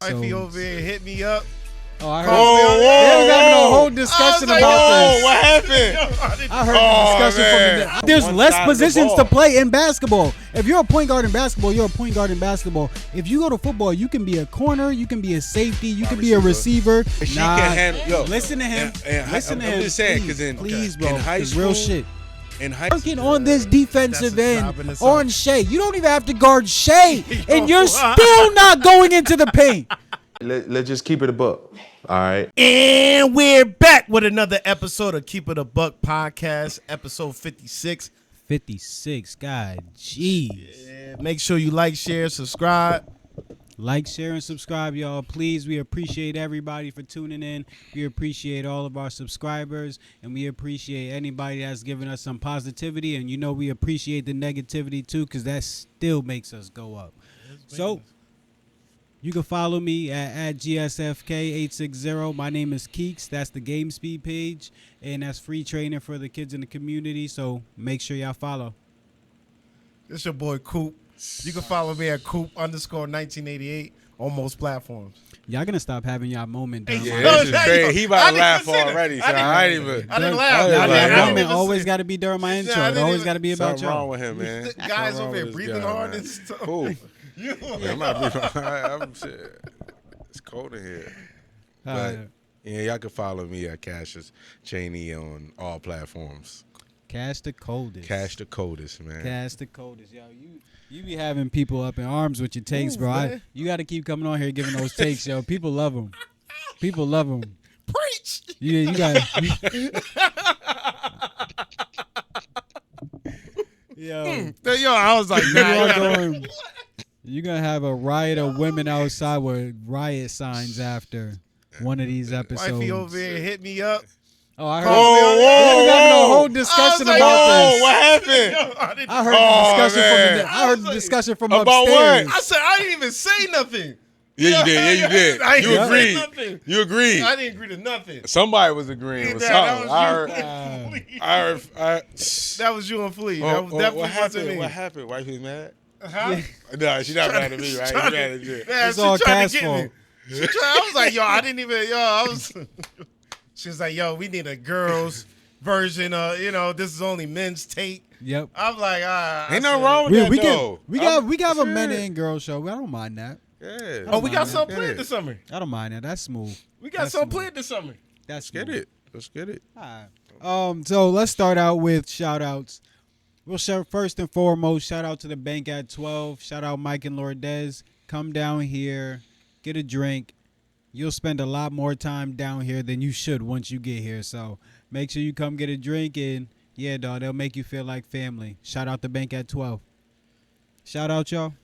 Wifey over here hit me up. Oh, I heard. They was having a whole discussion about this. What happened? I heard the discussion from the. There's less positions to play in basketball. If you're a point guard in basketball, you're a point guard in basketball. If you go to football, you can be a corner, you can be a safety, you can be a receiver. She can handle. Yo, listen to him. Listen to him. I'm just saying, because please, bro, in high school, real shit. In high Working on this defensive end on Shea. You don't even have to guard Shea, and you're still not going into the paint. Let's just keep it a buck. All right. And we're back with another episode of Keep It a Buck podcast, episode 56. 56, God, jeez. Yeah, make sure you like, share, subscribe. Like, share, and subscribe, y'all. Please, we appreciate everybody for tuning in. We appreciate all of our subscribers, and we appreciate anybody that's giving us some positivity. And, you know, we appreciate the negativity, too, because that still makes us go up. So, you can follow me at GSFK860. My name is Keeks. That's the Game Speed page, and that's free training for the kids in the community. So, make sure y'all follow. It's your boy, Coop. You can follow me at Coop_1988 on most platforms. Y'all gonna stop having y'all moment down. Yeah, this is great. He about to laugh already, so I didn't laugh. That moment always got to be during my intro. It always got to be about something y'all. wrong with him, man. Guys over here breathing hard and stuff. Cool. Yeah, I'm not breathing hard. I'm shit. It's cold in here. But, yeah, y'all can follow me at Cassius Cheney on all platforms. Cash the coldest. Cash the coldest, man. Cash the coldest. Yo, you be having people up in arms with your takes, bro. You got to keep coming on here giving those takes, yo. People love them. People love them. Preach. You got Yo, I was like, you're going to have a riot of women outside with riot signs after one of these episodes. Wifey over here hit me up. Oh, I heard. They was having a whole discussion about this. What happened? I heard the discussion from about upstairs. what? I said I didn't even say nothing. Yeah, you did. Yeah, you did. You agreed. Nothing. You agreed. I didn't agree to nothing. Somebody was agreeing with something. That was you and Flea. That was definitely what happened? me. What happened? Wifey's mad? Huh? No, she's not mad at me, right? She's mad at you. It's all Cass fault. I was like, I didn't even, she was like, we need a girls version of, this is only men's take. Yep. I'm like, ain't nothing wrong with that, though. We got a men and girls show. I don't mind that. Yeah. We got something planned this summer. I don't mind that. That's smooth. We got something planned this summer. Let's get it. Let's get it. All right. So let's start out with shout outs. We'll shout first and foremost, shout out to the bank at 12. Shout out Mike and Lourdes. Come down here, get a drink. You'll spend a lot more time down here than you should once you get here. So make sure you come get a drink, and yeah, dog, they'll make you feel like family. Shout out the bank at 12. Shout out, y'all.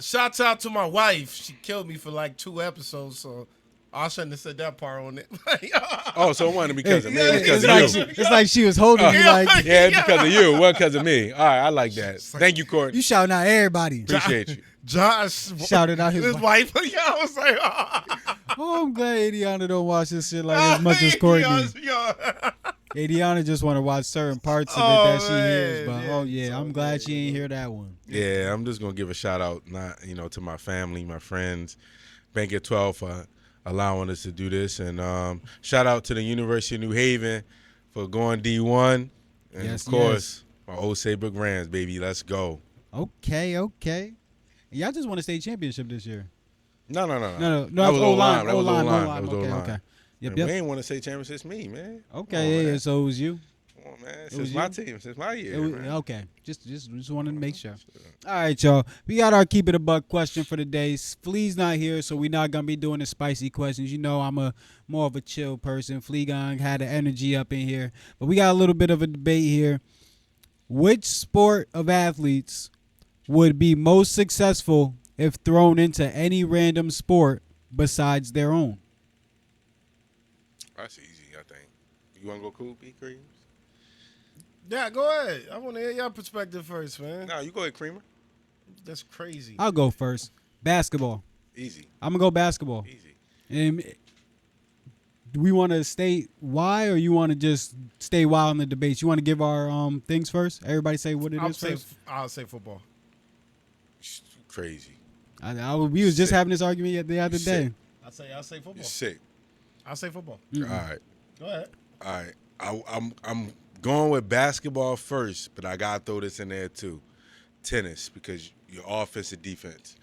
Shouts out to my wife. She killed me for like 2 episodes, so I shouldn't have said that part on it. So it wasn't because of me. It was because of you. It's like she was holding you like. Yeah, it's because of you. It wasn't because of me. All right, I like that. Thank you, Courtney. You shouting out everybody. Appreciate you. Josh shouted out his wife. I was like, oh, I'm glad Adiana don't watch this shit like as much as Courtney. Adiana just want to watch certain parts of it that she hears, but I'm glad she ain't hear that one. Yeah, I'm just gonna give a shout out, to my family, my friends, Bank at 12 for allowing us to do this, and shout out to the University of New Haven for going D1, and of course my old Saybrook Rams, baby, let's go. Okay. Y'all just won a state championship this year. No. That was O-line. That was O-line. Okay. Yep. We ain't want to say championship. It's me, man. Okay, so it was you. Come on, man. Since my team, since my year. Okay. Just wanted to make sure. All right, y'all. We got our Keep It a Buck question for the day. Flea's not here, so we're not gonna be doing the spicy questions. I'm more of a chill person. Flea Gang had the energy up in here, but we got a little bit of a debate here. Which sport of athletes would be most successful if thrown into any random sport besides their own? That's easy, I think. You want to go cool, B. Creams? Yeah, go ahead. I want to hear your perspective first, man. No, you go ahead, Creamer. That's crazy. I'll go first. Basketball. Easy. I'm going to go basketball. Easy. And do we want to state why, or you want to just stay wild in the debates? You want to give our things first? Everybody say what it is first? I'll say football. Crazy. We was just having this argument the other day. I say football. You're sick. I say football. Mm-hmm. All right. Go ahead. All right. I'm going with basketball first, but I gotta throw this in there too. Tennis, because your offense and defense.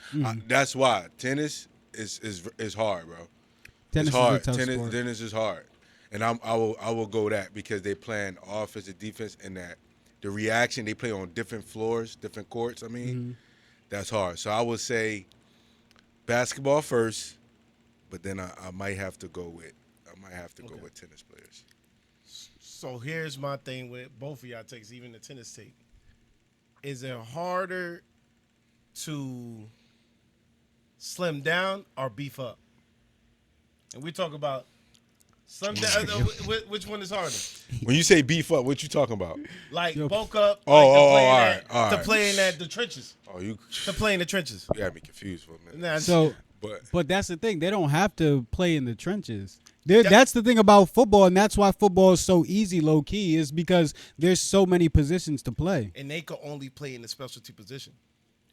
That's why tennis is hard, bro. Tennis it's hard. is a tough sport. Tennis is hard, and I will go that because they playing offense and defense, and that the reaction they play on different floors, different courts. I mean, that's hard. So I would say basketball first, but then I might have to go with go with tennis players. So here's my thing with both of y'all takes, even the tennis take. Is it harder to slim down or beef up? And we talk about slim down. Which one is harder? When you say beef up, what you talking about? Like bulk up. All right. To play in the trenches. To play in the trenches. You got me confused for a minute. Nah, So, But but that's the thing. They don't have to play in the trenches. That's the thing about football, and that's why football is so easy, low key, is because there's so many positions to play. and they could only play in the specialty position.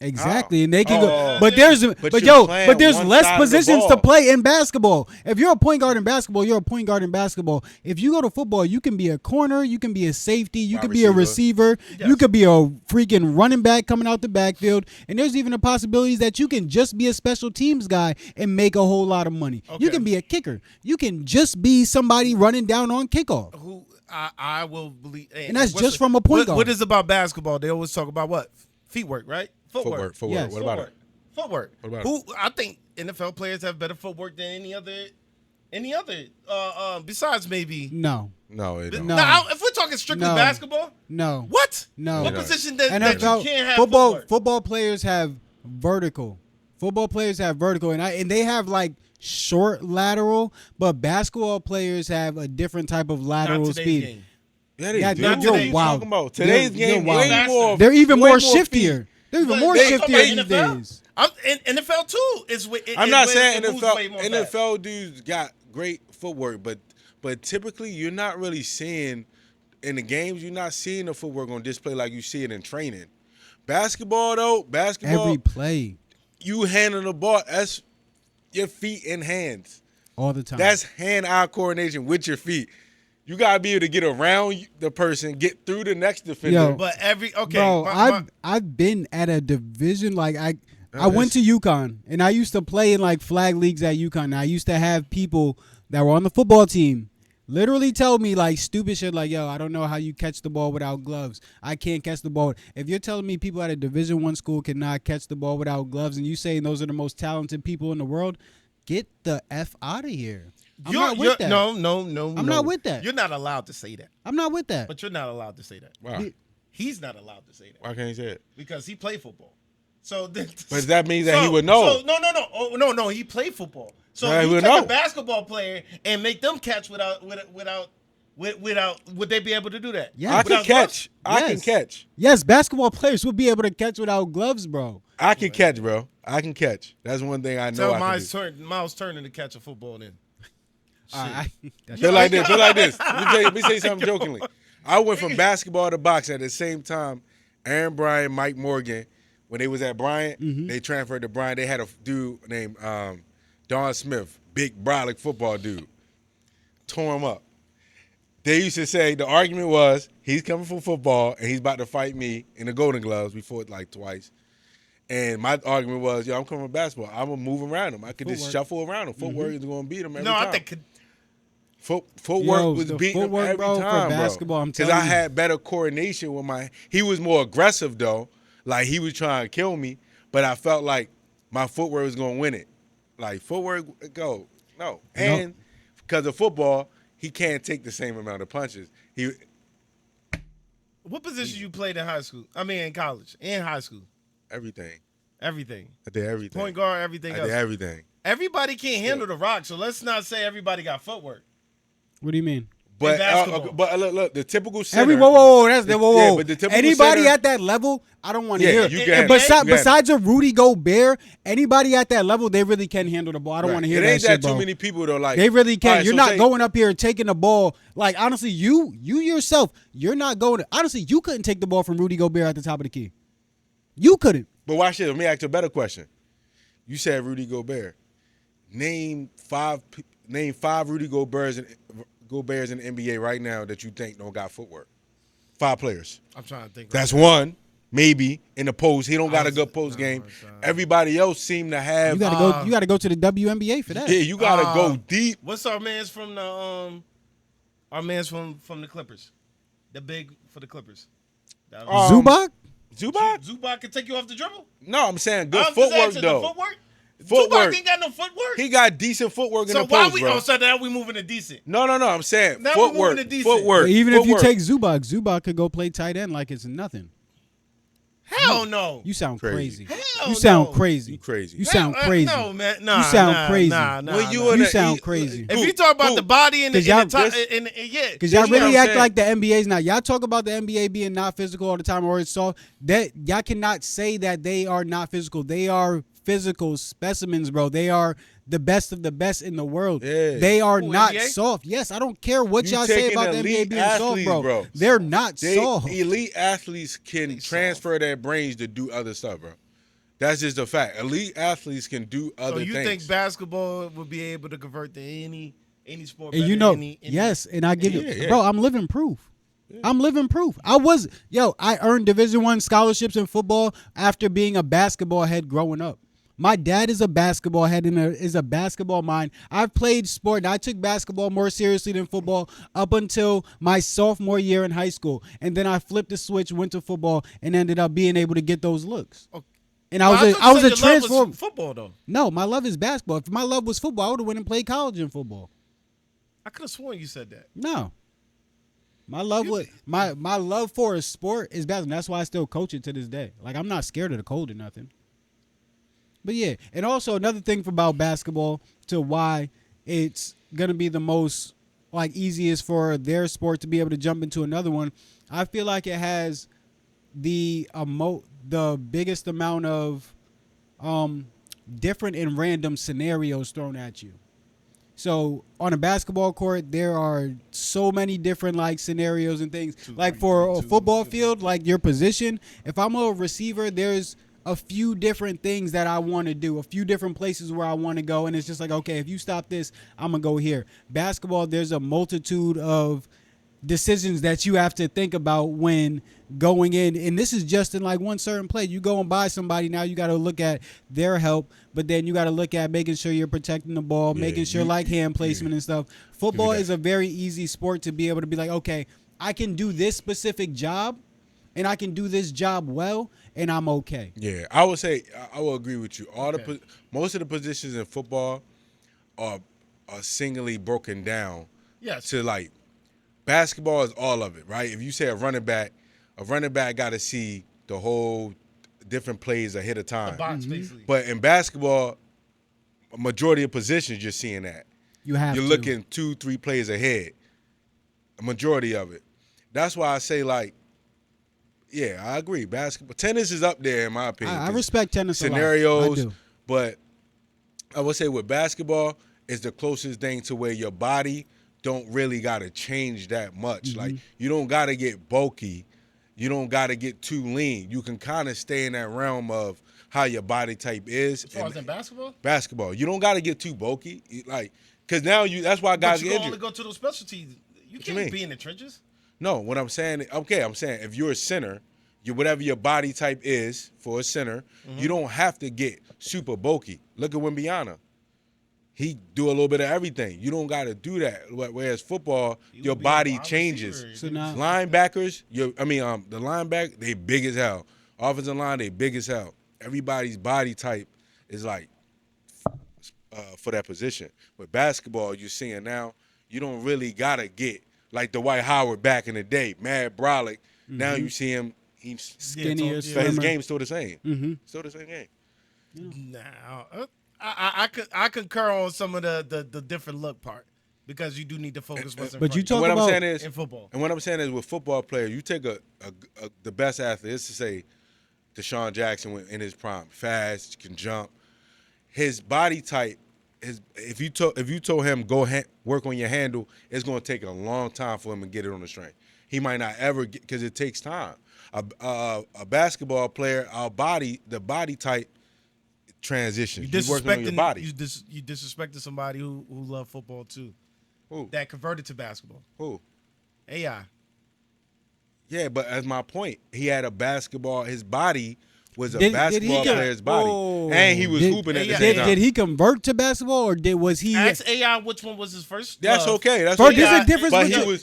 Exactly, and they can go. Oh. But there's you're there's playing less one side of the positions to ball. play in basketball. If you're a point guard in basketball, you're a point guard in basketball. If you go to football, you can be a corner, you can be a safety, you Wide can be a receiver, Yes. you could be a freaking running back coming out the backfield, and there's even a possibility that you can just be a special teams guy and make a whole lot of money. You Okay. can be a kicker. You can just be somebody running down on kickoff. Who I will believe, And that's what's just from a point guard. What is about basketball? They always talk about what? Feet work, right? footwork. Yes. What about it? Footwork. What about Who I think NFL players have better footwork than any other. Besides maybe. No, No, it don't. No. Now, if we're talking strictly No. basketball, no. what? No. What No. position that NFL you can't have football footwork? football players have vertical. Football players have vertical, and they have like short lateral, but basketball players have a different type of Not lateral today's speed. game. Yeah, they Yeah, do. you're What are you wild. talking about? Today's You're game wild. way more. They're even way more feet. shiftier. They're even But more they shiftier talking about these NFL? days. In NFL too. I'm not saying it moves way more fast. NFL dudes got great footwork, but typically you're not really seeing in the games. You're not seeing the footwork on display like you see it in training. Basketball though, Every play, you handle the ball. That's your feet and hands. all the time. That's hand-eye coordination with your feet. You gotta be able to get around the person, get through the next defender. Yo. But Bro, I've been at a division like I went to UConn and I used to play in like flag leagues at UConn. And I used to have people that were on the football team literally tell me like stupid shit like, yo, I don't know how you catch the ball without gloves. I can't catch the ball. If you're telling me people at a Division I school cannot catch the ball without gloves and you saying those are the most talented people in the world, get the F out of here. I'm not with that. No. I'm not with that. You're not allowed to say that. I'm not with that. But you're not allowed to say that. Why? He's not allowed to say that Why can't you say it? because he played football. So, But that means that he would know. So no. He played football. So Yeah, he you would take know. a basketball player and make them catch without. Would they be able to do that? Yeah. I can Without catch. gloves? I can catch. Yes, basketball players will be able to catch without gloves, bro. I can catch, bro. I can catch. That's one thing I know. Tell I can Miles Turner to catch a football then. do. Feel like this. Feel like this. Let me say something jokingly. I went from basketball to boxing at the same time. Aaron Bryant, Mike Morgan, when they was at Bryant, they transferred to Bryant. They had a dude named Don Smith, big brolic football dude. Tore him up. They used to say the argument was he's coming from football and he's about to fight me in the Golden Gloves. We fought like twice. And my argument was, yo, I'm coming from basketball. I'm going to move around him. I could just shuffle around him. Footwork is going to beat him every time. I think Footwork was the beating him footwork, every bro, for time, basketball, I'm Because telling I you. had better coordination with my – he was more aggressive, though. Like, he was trying to kill me. But I felt like my footwork was going to win it. Like, footwork, go. No. And because of football, he can't take the same amount of punches. what position you played in high school? I mean, in college, in high school, Everything. everything. I did everything. Point guard, everything I else. did everything. Everybody can't handle the rock, so let's not say everybody got footwork. What do you mean? But basketball. Look, the typical center. Whoa, that's the whoa. Yeah, but the typical Anybody center- at that level, I don't want to Yeah, hear. you can. Besides a Rudy Gobert, anybody at that level, they really can handle the ball. I don't want to hear It that ain't shit, that bro. too many people, though. Like They really can. all right, You're so not say- going up here taking the ball. Like, honestly, you yourself, you're not going to. Honestly, you couldn't take the ball from Rudy Gobert at the top of the key. You couldn't. But watch this. Let me ask you a better question. You said Rudy Gobert. Name five Rudy Goberts in the NBA right now that you think don't got footwork. 5 players. I'm trying to think. That's one. Maybe in the post. He don't got a good post game. Everybody else seem to have. You gotta go to the WNBA for that. Yeah, you gotta go deep. What's our man's from the from the Clippers? The big for the Clippers. Zubac? Zubac can take you off the dribble? No, I'm saying good I'm footwork saying, though. Footwork? Footwork. Zubac ain't got no footwork. He got decent footwork in so the post, why bro. so now we moving to decent. No. I'm saying Now we're footwork. moving to decent. Footwork. Even if you footwork. take Zubac could go play tight end like it's nothing. Hell no. You sound crazy. Hell You sound no. crazy. You crazy. You sound crazy. No, man. Nah, You sound nah, crazy. Nah, When you nah. in You a- sound crazy. If you talk about the body and the 'Cause y'all- top, Because That's y'all what really I'm act saying. like the NBA's not. Y'all talk about the NBA being not physical all the time or it's soft. That y'all cannot say that they are not physical. They are physical specimens, bro. They are the best of the best in the world. Yeah. They are Who, not NBA? soft. Yes, I don't care what You y'all say taking about the NBA elite being soft, athletes, bro. bro. They're not soft. Elite athletes can transfer their brains to do other stuff, bro. That's just a fact. Elite athletes can do other So you things. think basketball would be able to convert to any sport? And better you know, than any, yes, and I give you, Yeah. bro. I'm living proof. I'm living proof. I earned Division I scholarships in football after being a basketball head growing up. My dad is a basketball head and is a basketball mind. I've played sport and I took basketball more seriously than football up until my sophomore year in high school. And then I flipped the switch, went to football, and ended up being able to get those looks. Okay. And I was a transform. transform. Football though. No, my love is basketball. If my love was football, I would have went and played college in football. I could have sworn you said that. No. My love my love for a sport is basketball. That's why I still coach it to this day. Like I'm not scared of the cold or nothing. But yeah, and also another thing about basketball to why it's gonna be the most like easiest for their sport to be able to jump into another one. I feel like it has the biggest amount of different and random scenarios thrown at you. So on a basketball court, there are so many different like scenarios and things. Like for a football field, like your position, if I'm a receiver, there's a few different things that I want to do, a few different places where I want to go. And it's just like, okay, if you stop this, I'm going to go here. Basketball, there's a multitude of decisions that you have to think about when going in. And this is just in like one certain play. You go and buy somebody, now you got to look at their help, but then you got to look at making sure you're protecting the ball, making sure like hand placement and stuff. Football is a very easy sport to be able to be like, okay, I can do this specific job and I can do this job well, and I'm okay. Yeah, I would say I will agree with you. Most of the positions in football are singly broken down. Yes. To like basketball is all of it, right? If you say a running back got to see the whole different plays ahead of time. The box, basically. But in basketball, a majority of positions you're seeing that. You're looking 2-3 plays ahead. A majority of it. That's why I say like. Yeah, I agree. Basketball, tennis is up there in my opinion. I respect tennis scenarios, a lot. I do. But I would say with basketball, it's the closest thing to where your body don't really gotta change that much. Mm-hmm. Like you don't gotta get bulky, you don't gotta get too lean. You can kind of stay in that realm of how your body type is. As far as in basketball? Basketball, you don't gotta get too bulky, like because now that's why guys But you get can only injured. go to those specialties. You you can't mean? be in the trenches. No, what I'm saying, I'm saying if you're a center, whatever your body type is for a center, you don't have to get super bulky. Look at Wimbiana. He do a little bit of everything. You don't got to do that. Whereas football, your body changes. receiver. So now, Linebackers, the linebacker, they big as hell. Offensive line, they big as hell. Everybody's body type is like for that position. With basketball, you're seeing now, you don't really got to get like Dwight Howard back in the day, Mad Brolic. Now you see him, he's skinnier, but his slimmer. game's still the same. Mm-hmm. Still the same game. Nah, I concur on some of the different look part because you do need to focus what's in But front you of talk What I'm about saying is, in football. and what I'm saying is with football players, you take the best athlete. Let's just say Deshaun Jackson in his prime, fast, can jump. His body type, if you told him go work on your handle, it's going to take a long time for him to get it on the string. He might not ever get because it takes time. A basketball player, the body type transitions. You working on your body. You disrespected somebody who loved football too. Who? That converted to basketball. Who? AI. Yeah, but as my point, he had a basketball. His body was a basketball player's body, and he was hooping at the same time. Did he convert to basketball, or was he? Ask AI which one was his first. That's okay. That's First, okay.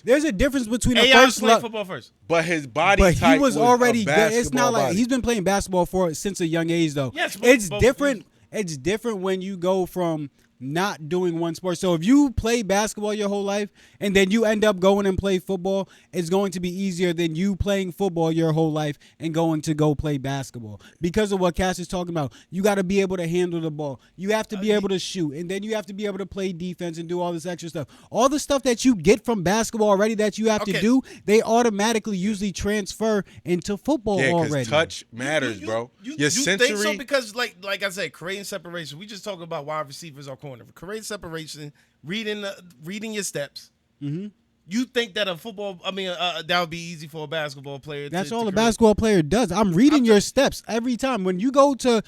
there's a difference between AI the first played football first. But his body But type he was already a good. It's not like body. he's been playing basketball since a young age, though. Yes, it's both different. It's different when you go from not doing one sport. So if you play basketball your whole life and then you end up going and play football, it's going to be easier than you playing football your whole life and going to go play basketball. Because of what Cass is talking about, you got to be able to handle the ball. You have to be able to shoot, and then you have to be able to play defense and do all this extra stuff. All the stuff that you get from basketball already that you have to do, they automatically usually transfer into football already. Touch matters, bro. Your sensory. Think so? Because like I said, creating separation. We just talking about wide receivers or corner. Create separation, reading your steps. Mm-hmm. You think that that would be easy for a basketball player? That's all a basketball player does. I'm reading your steps every time. When you go to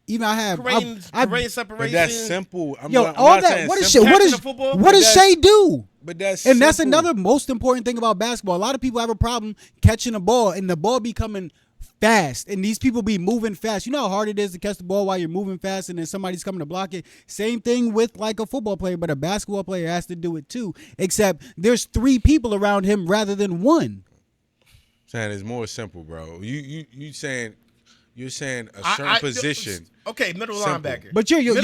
even creating separation. But that's simple. What does Shea do? But that's that's another most important thing about basketball. A lot of people have a problem catching a ball and the ball becoming fast, and these people be moving fast. You know how hard it is to catch the ball while you're moving fast and then somebody's coming to block it? Same thing with like a football player, but a basketball player has to do it too, except there's 3 people around him rather than 1. Saying it's more simple, bro. You're saying a certain position. Okay, middle linebacker. But you're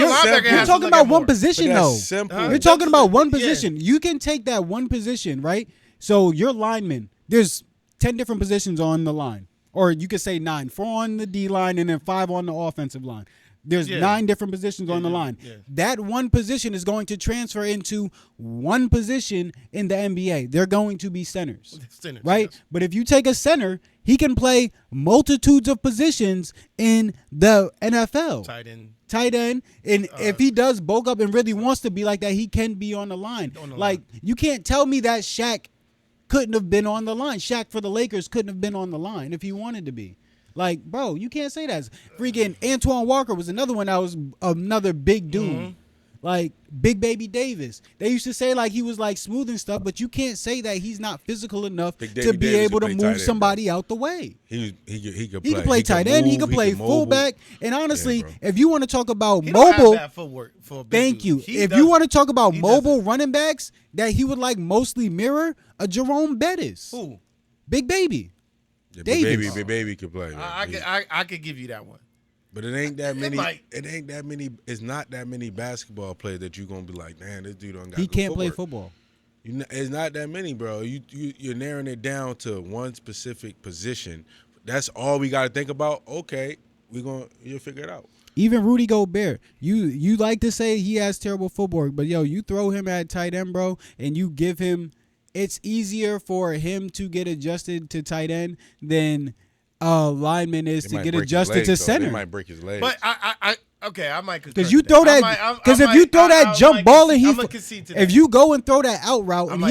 talking about one position though. Simple. You're talking about one position. Yeah. You can take that one position, right? So your lineman, there's 10 different positions on the line. Or you could say 9, 4 on the D line and then 5 on the offensive line. There's 9 different positions on the line. Yeah. That one position is going to transfer into one position in the NBA. They're going to be centers, right? Yes. But if you take a center, he can play multitudes of positions in the NFL. Tight end. And if he does bulk up and really wants to be like that, he can be on the line. You can't tell me that Shaq couldn't have been on the line. Shaq for the Lakers couldn't have been on the line if he wanted to be. Like, bro, you can't say that. Freaking Antoine Walker was another one that was another big dude. Mm-hmm. Like, Big Baby Davis. They used to say, like, he was, like, smooth and stuff, but you can't say that he's not physical enough to be able to move somebody out the way. He could play. He could play tight end. He could play fullback. And honestly, if you want to talk about he mobile, don't have that footwork for a big thank dude. you. If you want to talk about mobile running backs that he would, like, mostly mirror, a Jerome Bettis. Who? Big Baby. Yeah, Big Baby could play. I could give you that one. But it ain't that many. It ain't that many. It's not that many basketball players that you gonna be like, man, this dude don't got. He can't play football. It's not that many, bro. You're narrowing it down to one specific position. That's all we got to think about. Okay, you'll figure it out. Even Rudy Gobert, you like to say he has terrible footwork, but you throw him at tight end, bro, and you give him. It's easier for him to get adjusted to tight end than lineman is to get adjusted to center. He might break his leg. But I might because you throw that because if you throw that jump ball and if you go and throw that out route and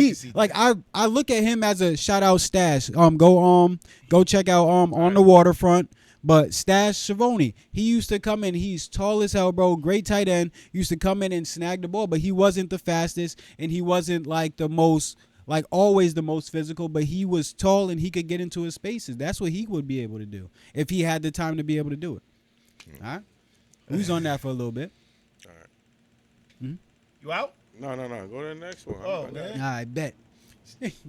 I look at him as a shout out Stash. Go check out on the waterfront. But Stash Shavoni, he used to come in. He's tall as hell, bro. Great tight end. Used to come in and snag the ball, but he wasn't the fastest and he wasn't like the most. Like always the most physical, but he was tall and he could get into his spaces. That's what he would be able to do if he had the time to be able to do it. All right? Who's on that for a little bit? All right. Mm-hmm. You out? No. Go to the next one. Oh, man. I bet.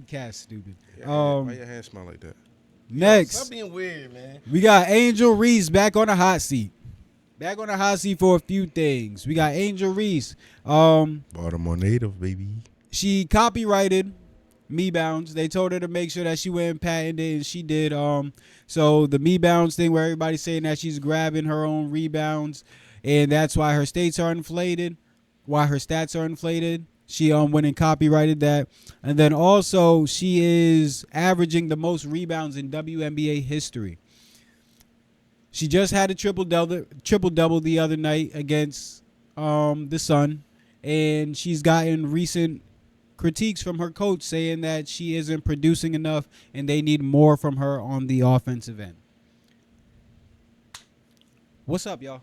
Cat's stupid. Yeah, why your hands smell like that? Next. Stop being weird, man. We got Angel Reese back on the hot seat. Back on the hot seat for a few things. We got Angel Reese. Baltimore native, baby. She copyrighted Me Bounds. They told her to make sure that she went and patented it, and she did. So the Me Bounds thing where everybody's saying that she's grabbing her own rebounds, and that's why her stats are inflated. She went and copyrighted that. And then also she is averaging the most rebounds in WNBA history. She just had a triple double the other night against the Sun, and she's gotten recent critiques from her coach saying that she isn't producing enough and they need more from her on the offensive end. What's up, y'all?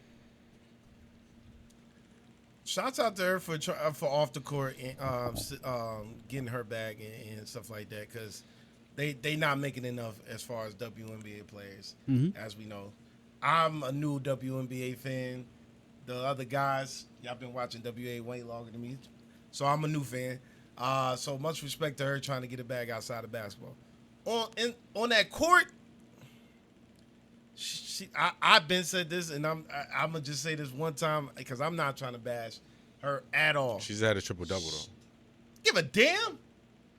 Shouts out to her for off the court and getting her bag and stuff like that, because they not making enough as far as WNBA players, as we know. I'm a new WNBA fan. The other guys, y'all been watching WA way longer than me, so I'm a new fan. So much respect to her trying to get a bag outside of basketball. On that court, I've been said this, and I'm gonna just say this one time because I'm not trying to bash her at all. She's had a triple-double, though. Give a damn.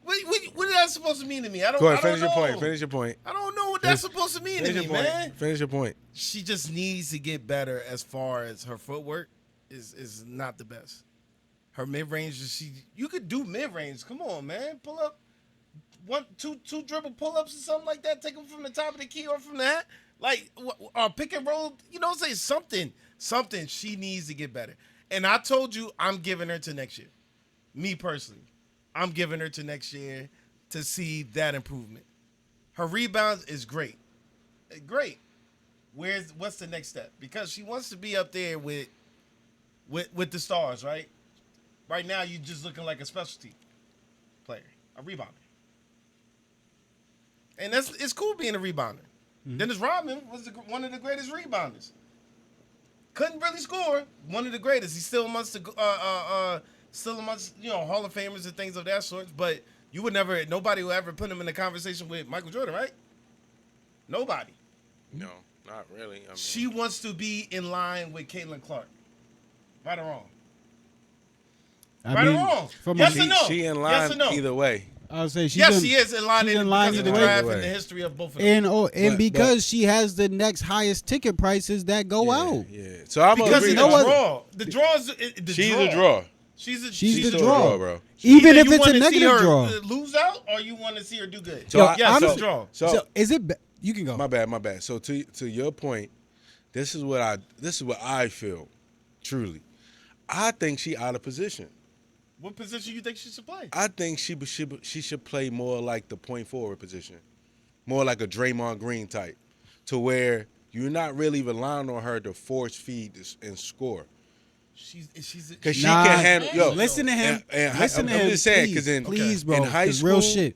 What is that supposed to mean to me? I don't. Go ahead, I don't finish your know. point. Finish your point. I don't know what that's supposed to mean to me, man. Finish your point. She just needs to get better as far as her footwork is not the best. Her mid range, you could do mid range. Come on, man, pull up two dribble pull ups or something like that. Take them from the top of the key or from the hat. Like, pick and roll, say something. Something. She needs to get better. And I told you I'm giving her to next year. Me personally. I'm giving her to next year to see that improvement. Her rebounds is great. Great. What's the next step? Because she wants to be up there with the stars, right? Right now, you're just looking like a specialty player, a rebounder. And it's cool being a rebounder. Dennis Rodman was one of the greatest rebounders. Couldn't really score. One of the greatest. He's still amongst the Hall of Famers and things of that sort. But nobody will ever put him in a conversation with Michael Jordan, right? Nobody. No, not really. I mean, she wants to be in line with Caitlin Clark. Right or wrong? Right or wrong? Yes or no? She in line yes or no? either way. I would say she is in line because of the draft and the history of both of them. And because she has the next highest ticket prices that go out. Yeah. So I'm because agree. of the draw. The draw is She's a draw. She's the draw, bro. Even if it's a negative draw. Lose out, or you want to see her do good. So yes, draw. So is it? You can go. My bad. So to your point, this is what I feel. Truly, I think she out of position. What position you think she should play? I think she should play more like the point forward position, more like a Draymond Green type, to where you're not really relying on her to force feed and score. Because she can handle. Yo, listen to him. I'm just saying, because please, bro, in high school, real shit.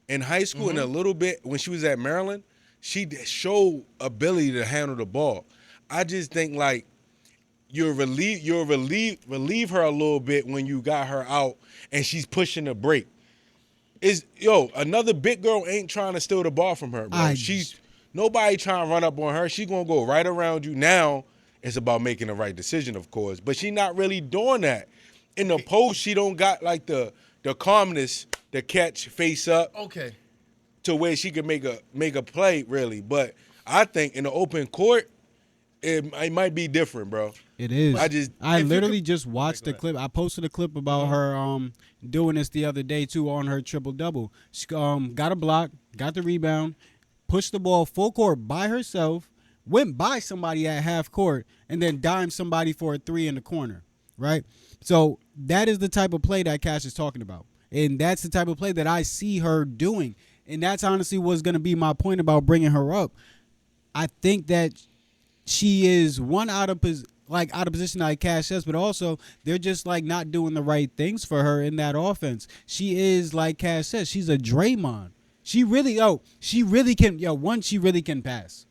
In high school, and a little bit when she was at Maryland, she showed ability to handle the ball. I just think like you'll relieve her a little bit when you got her out and she's pushing the break. Another big girl ain't trying to steal the ball from her, bro. She's nobody trying to run up on her. She's gonna go right around you. Now it's about making the right decision, of course, but she's not really doing that. In the post, she don't got like the calmness to catch face up. Okay. To where she can make a play, really. But I think in the open court, it might be different, bro. It is. I literally just watched the clip. I posted a clip about her doing this the other day too on her triple double. She got a block, got the rebound, pushed the ball full court by herself, went by somebody at half court, and then dimed somebody for a three in the corner. Right. So that is the type of play that Cash is talking about, and that's the type of play that I see her doing. And that's honestly what's going to be my point about bringing her up. I think that she is out of position like Cash says, but also they're just like not doing the right things for her in that offense. She is, like Cash says, she's a Draymond. She really can pass.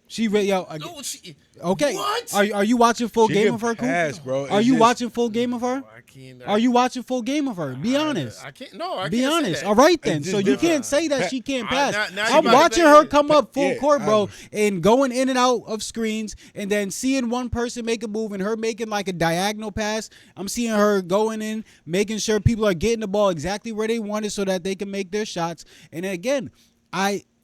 She really okay. What? Are you watching full game of her? Pass, bro. Are you watching full game of her? I can't. Are you watching full game of her? Be honest. I can't. No, I Be can't honest. say that. All right then. So you can't say that she can't pass. Now I'm you watching about to her come up full court, bro, and going in and out of screens, and then seeing one person make a move and her making like a diagonal pass. I'm seeing her going in, making sure people are getting the ball exactly where they want it so that they can make their shots. And again,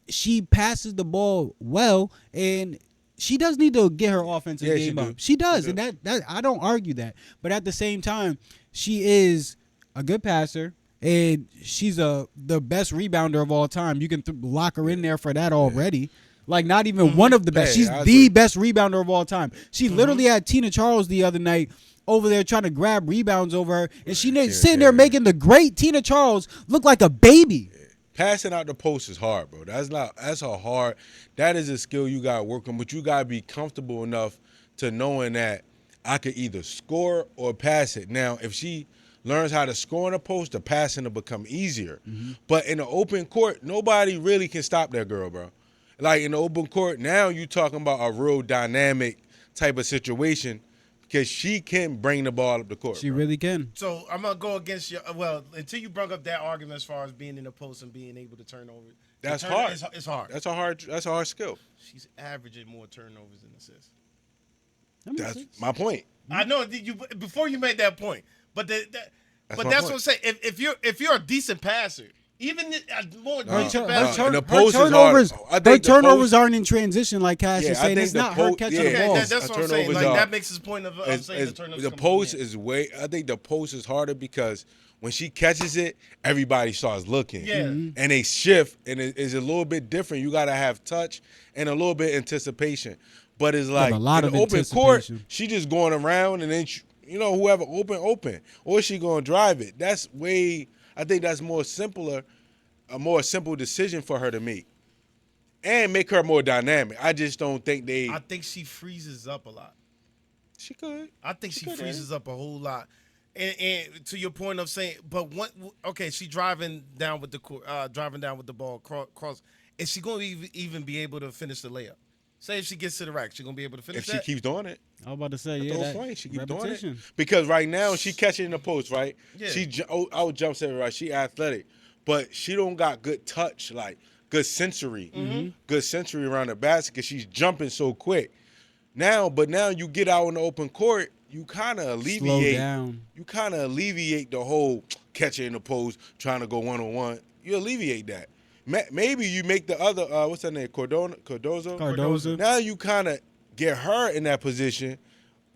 she passes the ball well, and she does need to get her offensive game up. She does, and that I don't argue that. But at the same time, she is a good passer, and she's the best rebounder of all time. You can lock her in there for that already. Like, not even one of the best. She's the best rebounder of all time. She literally had Tina Charles the other night over there trying to grab rebounds over her, and she's sitting there making the great Tina Charles look like a baby. Passing out the post is hard, bro. That is a skill you got to work on, but you got to be comfortable enough to knowing that I could either score or pass it. Now, if she learns how to score in the post, the passing will become easier. But in the open court, nobody really can stop that girl, bro. Like in the open court, now you talking about a real dynamic type of situation because she can bring the ball up the court. She bro. really can. So I'm gonna go against your. Well, until you brought up that argument as far as being in the post and being able to turn over. That's hard. It's hard. That's a hard skill. She's averaging more turnovers than assists. That makes That's sense. my point. I know you before you made that point, but my that's point. what I'm saying. If you're a decent passer, even a more decent passer, And the Her post is hard. turnovers, I her think the turnovers post- aren't in transition like Cash Yeah, is I saying. think It's the not her post- catching yeah, the yeah, ball. that's Her what I'm saying. turnovers Like are- that makes his point of saying the turnovers. the coming post in. is way. I think the post is harder because when she catches it, everybody starts looking. Yeah. And they shift, and it is a little bit different. You got to have touch and a little bit anticipation. But it's like a lot in of the open court, anticipation. she just going around, and then whoever open, or she gonna drive it. That's way. I think that's a more simple decision for her to make, and make her more dynamic. I just don't think they. I think she freezes up a lot. She could. I think she could, freezes up a whole lot. And to your point of saying, but okay, she driving down with the ball cross. Is she going to even be able to finish the layup? Say if she gets to the rack, she going to be able to finish If she that? keeps doing it. I was about to say, At yeah, those that points, she keeps doing it. repetition. Because right now she catching in the post, right? Yeah. Out jumps it, right? She athletic, but she don't got good touch, like good sensory, around the basket because she's jumping so quick. Now you get out in the open court, you kind of alleviate. down. You kind of alleviate the whole catcher in the post trying to go 1-on-1. You alleviate that. Maybe you make the other what's that name? Cardozo. Now you kind of get her in that position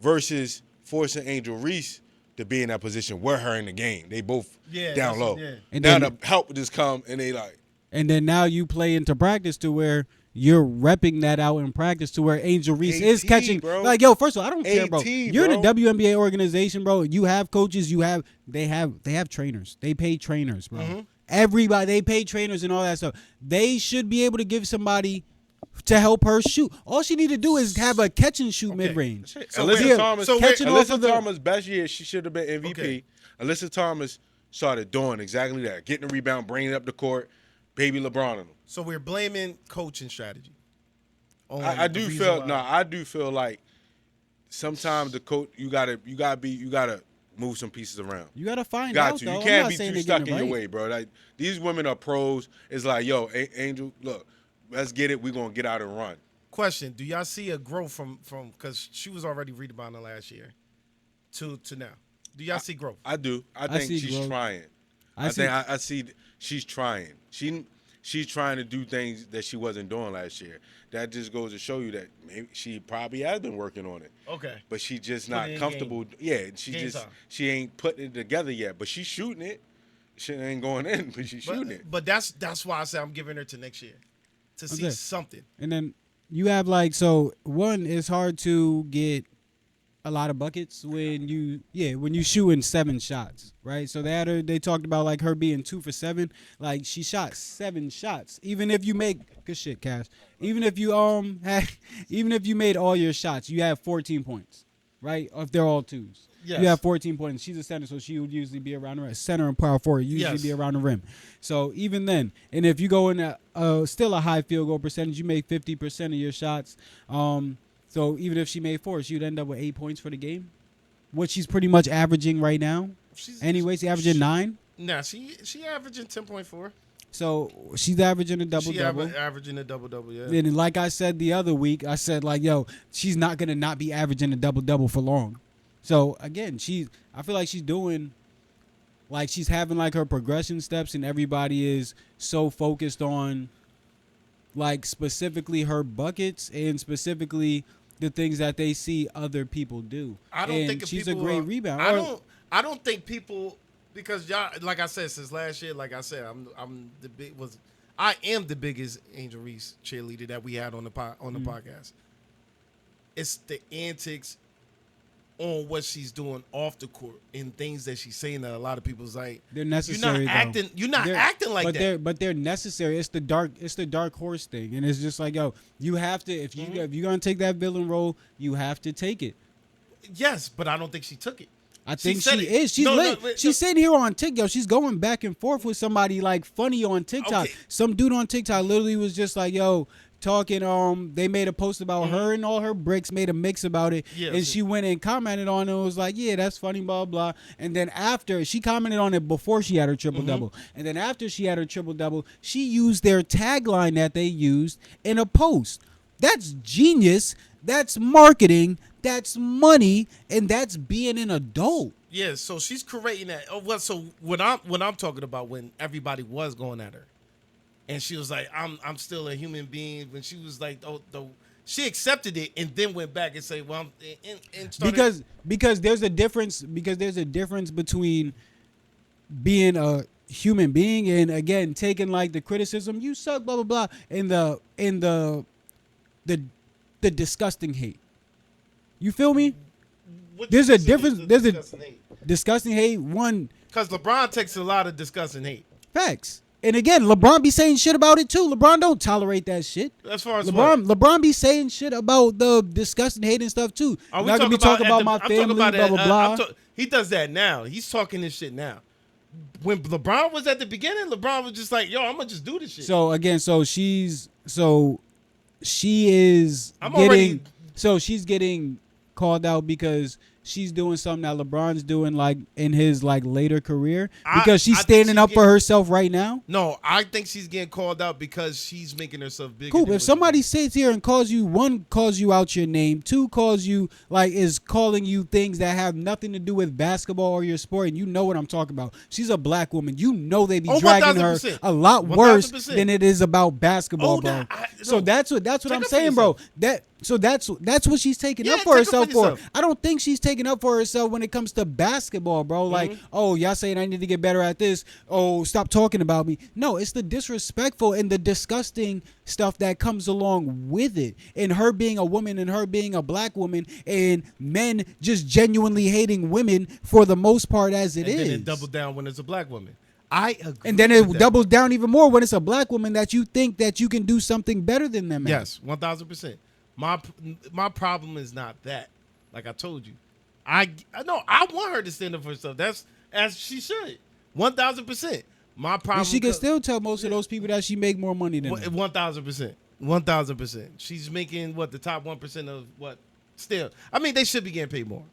versus forcing Angel Reese to be in that position with her in the game. They both down low. yeah. And now then- the help just come and they like. And then now you play into practice to where you're repping that out in practice to where Angel Reese is AT, catching. bro. Like, yo, first of all, I don't care, bro. AT, You're in a bro. WNBA organization, bro. You have coaches. They have trainers. They pay trainers, bro. Everybody, they pay trainers and all that stuff. They should be able to give somebody to help her shoot. All she need to do is have a catch and shoot mid range. Alyssa Thomas, best year, she should have been MVP. Okay. Alyssa Thomas started doing exactly that, getting the rebound, bringing it up the court, baby LeBron on them. So we're blaming coaching strategy. I do feel like sometimes the coach you gotta move some pieces around. You gotta find Got out. to. Though. You I'm can't not be saying too they're stuck getting in it your right. way, bro. Like these women are pros. It's like, yo, Angel, look, let's get it. We're gonna get out and run. Question: do y'all see a growth from because she was already rebounding last year to now? Do y'all see growth? I do. I think see she's growth. trying. I see she's trying. She's trying to do things that she wasn't doing last year. That just goes to show you that maybe she probably has been working on it. Okay. But she just Put it not in comfortable. Yeah, Game time. she ain't putting it together yet. But she's shooting it. She ain't going in, but she's shooting it. But that's why I say I'm giving her to next year to see Okay. something. And then you have one, it's hard to get a lot of buckets when you shooting 7 shots, right? So they talked about like her being 2 for 7. Like she shot 7 shots. Even if you make good shit, Cash. Even if you even if you made all your shots, you have 14 points, right? If they're all 2s. Yes. You have 14 points. She's a center, so she would usually be around the rim. Center and power forward usually Yes. be around the rim. So even then, and if you go in still a high field goal percentage, you make 50% of your shots. So even if she made 4, she'd end up with 8 points for the game, which she's pretty much averaging right now. Anyways, she's averaging 9. Nah, she averaging 10.4. So she's averaging a She double-double. averaging a double-double, yeah. And like I said the other week, I said like, yo, she's not gonna not be averaging a double-double for long. So again, I feel like she's doing, like she's having like her progression steps, and everybody is so focused on, like specifically her buckets and specifically the things that they see other people do. I don't and think if she's people a great are- rebounder. I don't think people, because y'all, like I said, since last year, like I said, I am the biggest Angel Reese cheerleader that we had on the podcast. It's the antics on what she's doing off the court and things that she's saying that a lot of people's like, They're necessary. You're not acting like that. But they're necessary. It's the dark horse thing, and it's just like, yo, you have to if you're gonna take that villain role, you have to take it. Yes, but I don't think she took it. I think said she it. is. She's No, lit. no, She's sitting here on TikTok. She's going back and forth with somebody like funny on TikTok. Okay. Some dude on TikTok literally was just like, "Yo, talking." They made a post about her and all her bricks. Made a mix about it, Yes. and she went and commented on it. And was like, "Yeah, that's funny." Blah blah. And then after she commented on it before she had her triple double, and then after she had her triple double, she used their tagline that they used in a post. That's genius. That's marketing. That's money, and that's being an adult. Yeah, so she's creating that. Oh, well, so what I'm talking about when everybody was going at her, and she was like, "I'm still a human being." When she was like, she accepted it and then went back and say, "Well," and started, because there's a difference between being a human being and again taking like the criticism, you suck, blah blah blah, and the disgusting hate. You feel me? what There's you a consider difference. the There's a disgusting hate? disgusting hate. One, Because LeBron takes a lot of disgusting hate. facts. And again, LeBron be saying shit about it too. LeBron don't tolerate that shit. As far as LeBron be saying shit about the disgusting hate and stuff too. Are we Not gonna be talking about my family, blah blah blah. He does that now. He's talking this shit now. When LeBron was at the beginning, LeBron was just like, "Yo, I'm gonna just do this shit." So again, she's getting called out because she's doing something that LeBron's doing like in his like later career because she's I think standing she's up for getting- herself right now. No, I think she's getting called out because she's making herself bigger. Cool. than If what somebody she sits here and calls you out your name, two calls you like is calling you things that have nothing to do with basketball or your sport, and you know what I'm talking about. She's a black woman. You know they be Oh, dragging her 1000%. a lot worse 1000%. than it is about basketball, Oh, bro. no, So that's what Take I'm up for saying, bro. yourself. That's what she's taking Yeah, up for take up for herself for. yourself. I don't think she's taking up for herself when it comes to basketball, bro. Like, oh, y'all saying I need to get better at this. Oh, stop talking about me. No, it's the disrespectful and the disgusting stuff that comes along with it. And her being a woman and her being a black woman and men just genuinely hating women for the most part as it is. And then it doubled down when it's a black woman. I agree. And then it with that. doubles down even more when it's a black woman that you think that you can do something better than them. Yes, 1000%. My problem is not that. Like I told you, I want her to stand up for herself. That's as she should. 1000%. My problem. And she can still tell most of those people that she make more money than them. 1000%. 1000%. She's making the top 1% of what? Still, I mean, they should be getting paid more.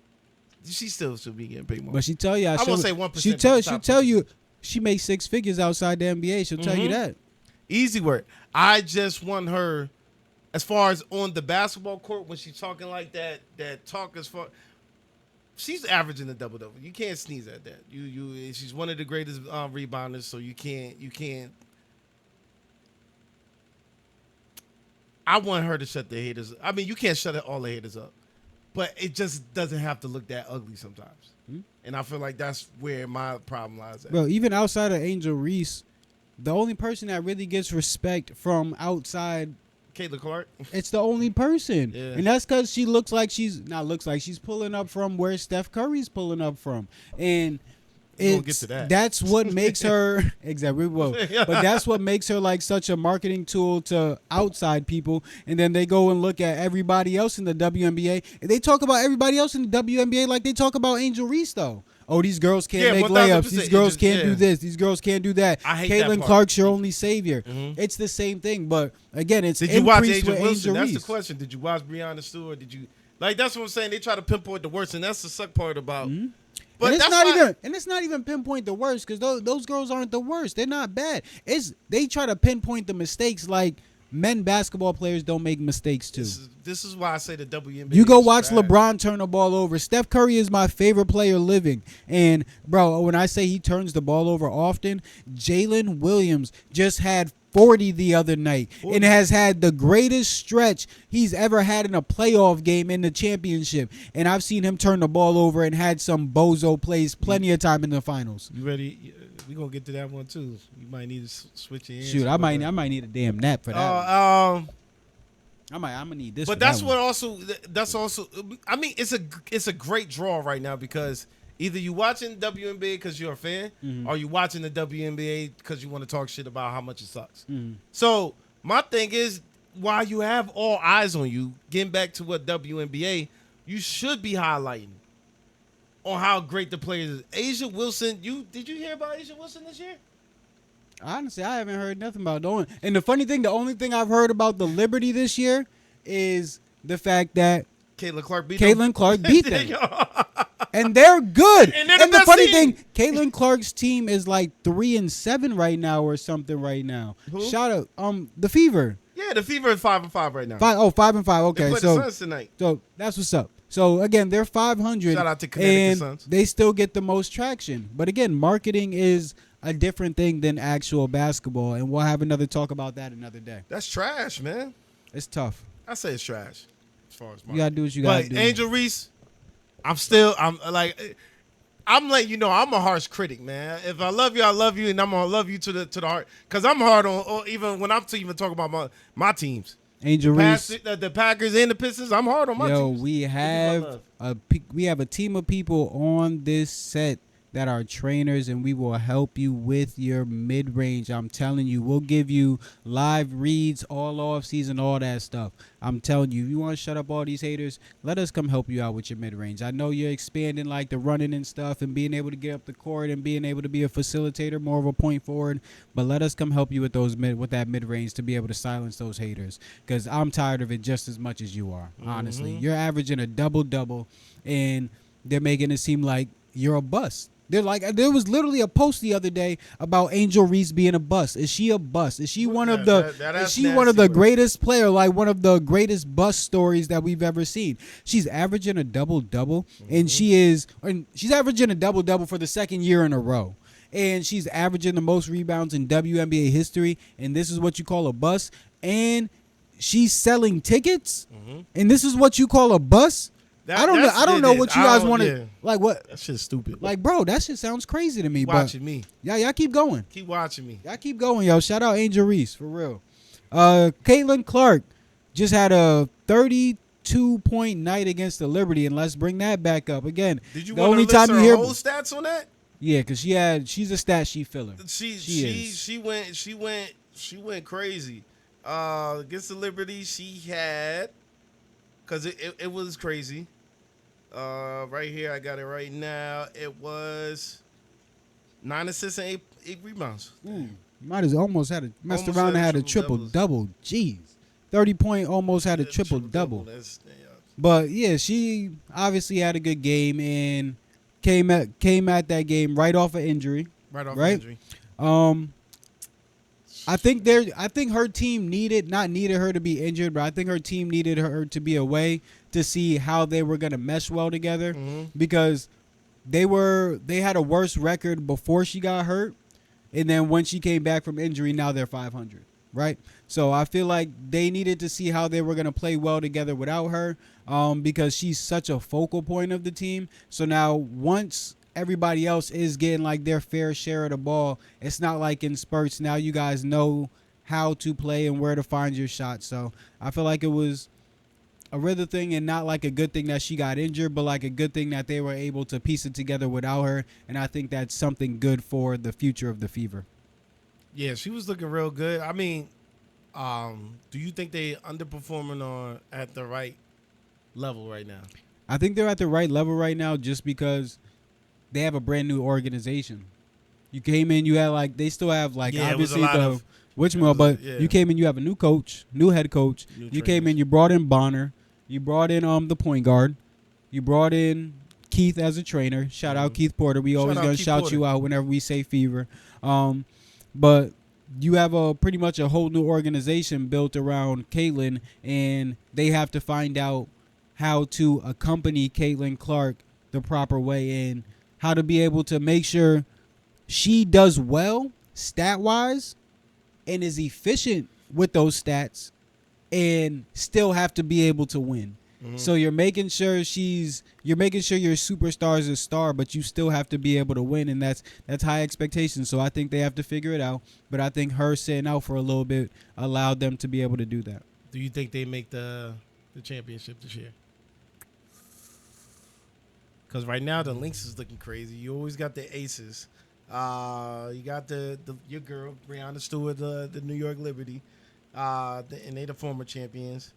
She still should be getting paid more. But she tell you, I won't say 1%. She tell you, she makes 6 figures outside the NBA. She'll tell you that. Easy work. I just want her, as far as on the basketball court, when she's talking like that talk as far, she's averaging a double-double. You can't sneeze at that. She's one of the greatest rebounders, so you can't. I want her to shut the haters. I mean, you can't shut all the haters up, but it just doesn't have to look that ugly sometimes. And I feel like that's where my problem lies at. Bro, even outside of Angel Reese, the only person that really gets respect from outside, Caitlin Clark. it's the only person. Yeah. And that's because she's pulling up from where Steph Curry's pulling up from. And We'll get to that. That's what makes her exactly. Well, but that's what makes her like such a marketing tool to outside people. And then they go and look at everybody else in the WNBA, and they talk about everybody else in the WNBA like they talk about Angel Reese though. Oh, these girls can't make 1000%. layups. These girls It just- can't do this. These girls can't do that. I hate that Caitlin part. Clark's your only savior. It's the same thing, but again, it's Did you watch increased Angel with Wilson? Angel That's the Reese. question. Did you watch Breonna Stewart? Did you that's what I'm saying? They try to pinpoint the worst, and that's the suck part about. But And it's that's not why, even, and it's not even pinpoint the worst because those girls aren't the worst. They're not bad. They try to pinpoint the mistakes like men basketball players don't make mistakes too. This is why I say the WNBA. You go is watch trash. LeBron turn the ball over. Steph Curry is my favorite player living. And, bro, when I say he turns the ball over often, Jalen Williams just had 40 the other night and has had the greatest stretch he's ever had in a playoff game in the championship. And I've seen him turn the ball over and had some bozo plays plenty of time in the finals. You ready? We're going to get to that one, too. You might need to switch your answer. Shoot, I might need a damn nap for that. I'm gonna need this. But for that's that what one. that's also. I mean, it's a great draw right now because either you watching WNBA because you're a fan, or you watching the WNBA because you want to talk shit about how much it sucks. So my thing is, while you have all eyes on you, getting back to what WNBA, you should be highlighting on how great the players is. Asia Wilson, did you hear about Asia Wilson this year? Honestly, I haven't heard nothing about it. And the funny thing, the only thing I've heard about the Liberty this year is the fact that Caitlin Clark beat them. And they're good. And they're the the best funny team. thing, Caitlin Clark's team is like 3-7 right now or something right now. Who? Shout out, the Fever. Yeah, the Fever is 5-5 right now. 5-5. They Okay, play the Suns tonight. so that's what's up. So again, they're 500. Shout out to Connecticut and Suns. they still get the most traction. But again, marketing is a different thing than actual basketball, and we'll have another talk about that another day. That's trash, man. It's tough. I say it's trash as far as You gotta do what you gotta do. Angel Reese, I'm letting you know I'm a harsh critic, man. If I love you, I love you, and I'm gonna love you to the heart. Cause I'm hard on even when I'm even talking about my teams. Angel Reese. The Packers and the Pistons, I'm hard on my teams. We have a team of people on this set that are trainers, and we will help you with your mid-range. I'm telling you, we'll give you live reads all off season, all that stuff. I'm telling you, if you want to shut up all these haters, let us come help you out with your mid-range. I know you're expanding like the running and stuff and being able to get up the court and being able to be a facilitator, more of a point forward, but let us come help you with that mid-range to be able to silence those haters, because I'm tired of it just as much as you are, honestly. You're averaging a double-double, and they're making it seem like you're a bust. They're like, there was literally a post the other day about Angel Reese being a bust. Is she a bust? Is she one of the? Is she one of the greatest player? Like one of the greatest bust stories that we've ever seen. She's averaging a double-double, and she's averaging a double-double for the second year in a row. And she's averaging the most rebounds in WNBA history. And this is what you call a bust. And she's selling tickets. And this is what you call a bust. I don't know what you guys want to like. What that shit's stupid. Like, bro, that shit sounds crazy to me. Watching me. Yeah, y'all keep going. Keep watching me. Y'all keep going, yo. Shout out Angel Reese for real. Caitlin Clark just had a 32-point night against the Liberty, and let's bring that back up again. Did you the want only to time list you her hear whole stats on that? Yeah, because she's a stat sheet filler. She went crazy. Against the Liberty, she had, because it was crazy. Right here, I got it right now. It was 9 assists and 8 rebounds. Might have almost had messed around and had a triple-double. Jeez. 30-point almost had a triple-double. But, yeah, she obviously had a good game and came at that game right off of injury. Right? I think her team not needed her to be injured, but I think her team needed her to be away to see how they were going to mesh well together, because they had a worse record before she got hurt, and then when she came back from injury, now they're 500, right? So I feel like they needed to see how they were going to play well together without her, because she's such a focal point of the team. So now once everybody else is getting like their fair share of the ball, it's not like in spurts. Now you guys know how to play and where to find your shots. So I feel like it was a rather thing, and not like a good thing that she got injured, but like a good thing that they were able to piece it together without her. And I think that's something good for the future of the Fever. Yeah, she was looking real good. I mean, do you think they underperforming at the right level right now? I think they're at the right level right now just because they have a brand new organization. You came in, you had like, they still have like, obviously you came in, you have a new coach, new head coach. You came in, you brought in Bonner, you brought in the point guard, you brought in Keith as a trainer. Shout out Keith Porter. We always gonna shout you out whenever we say Fever. But you have pretty much a whole new organization built around Caitlin, and they have to find out how to accompany Caitlin Clark the proper way, and how to be able to make sure she does well stat-wise and is efficient with those stats and still have to be able to win. So you're making sure your superstar is a star, but you still have to be able to win, and that's high expectations. So I think they have to figure it out. But I think her sitting out for a little bit allowed them to be able to do that. Do you think they make the championship this year? Because right now the Lynx is looking crazy. You always got the aces. You got your girl Breanna Stewart, the New York Liberty, and they the former champions.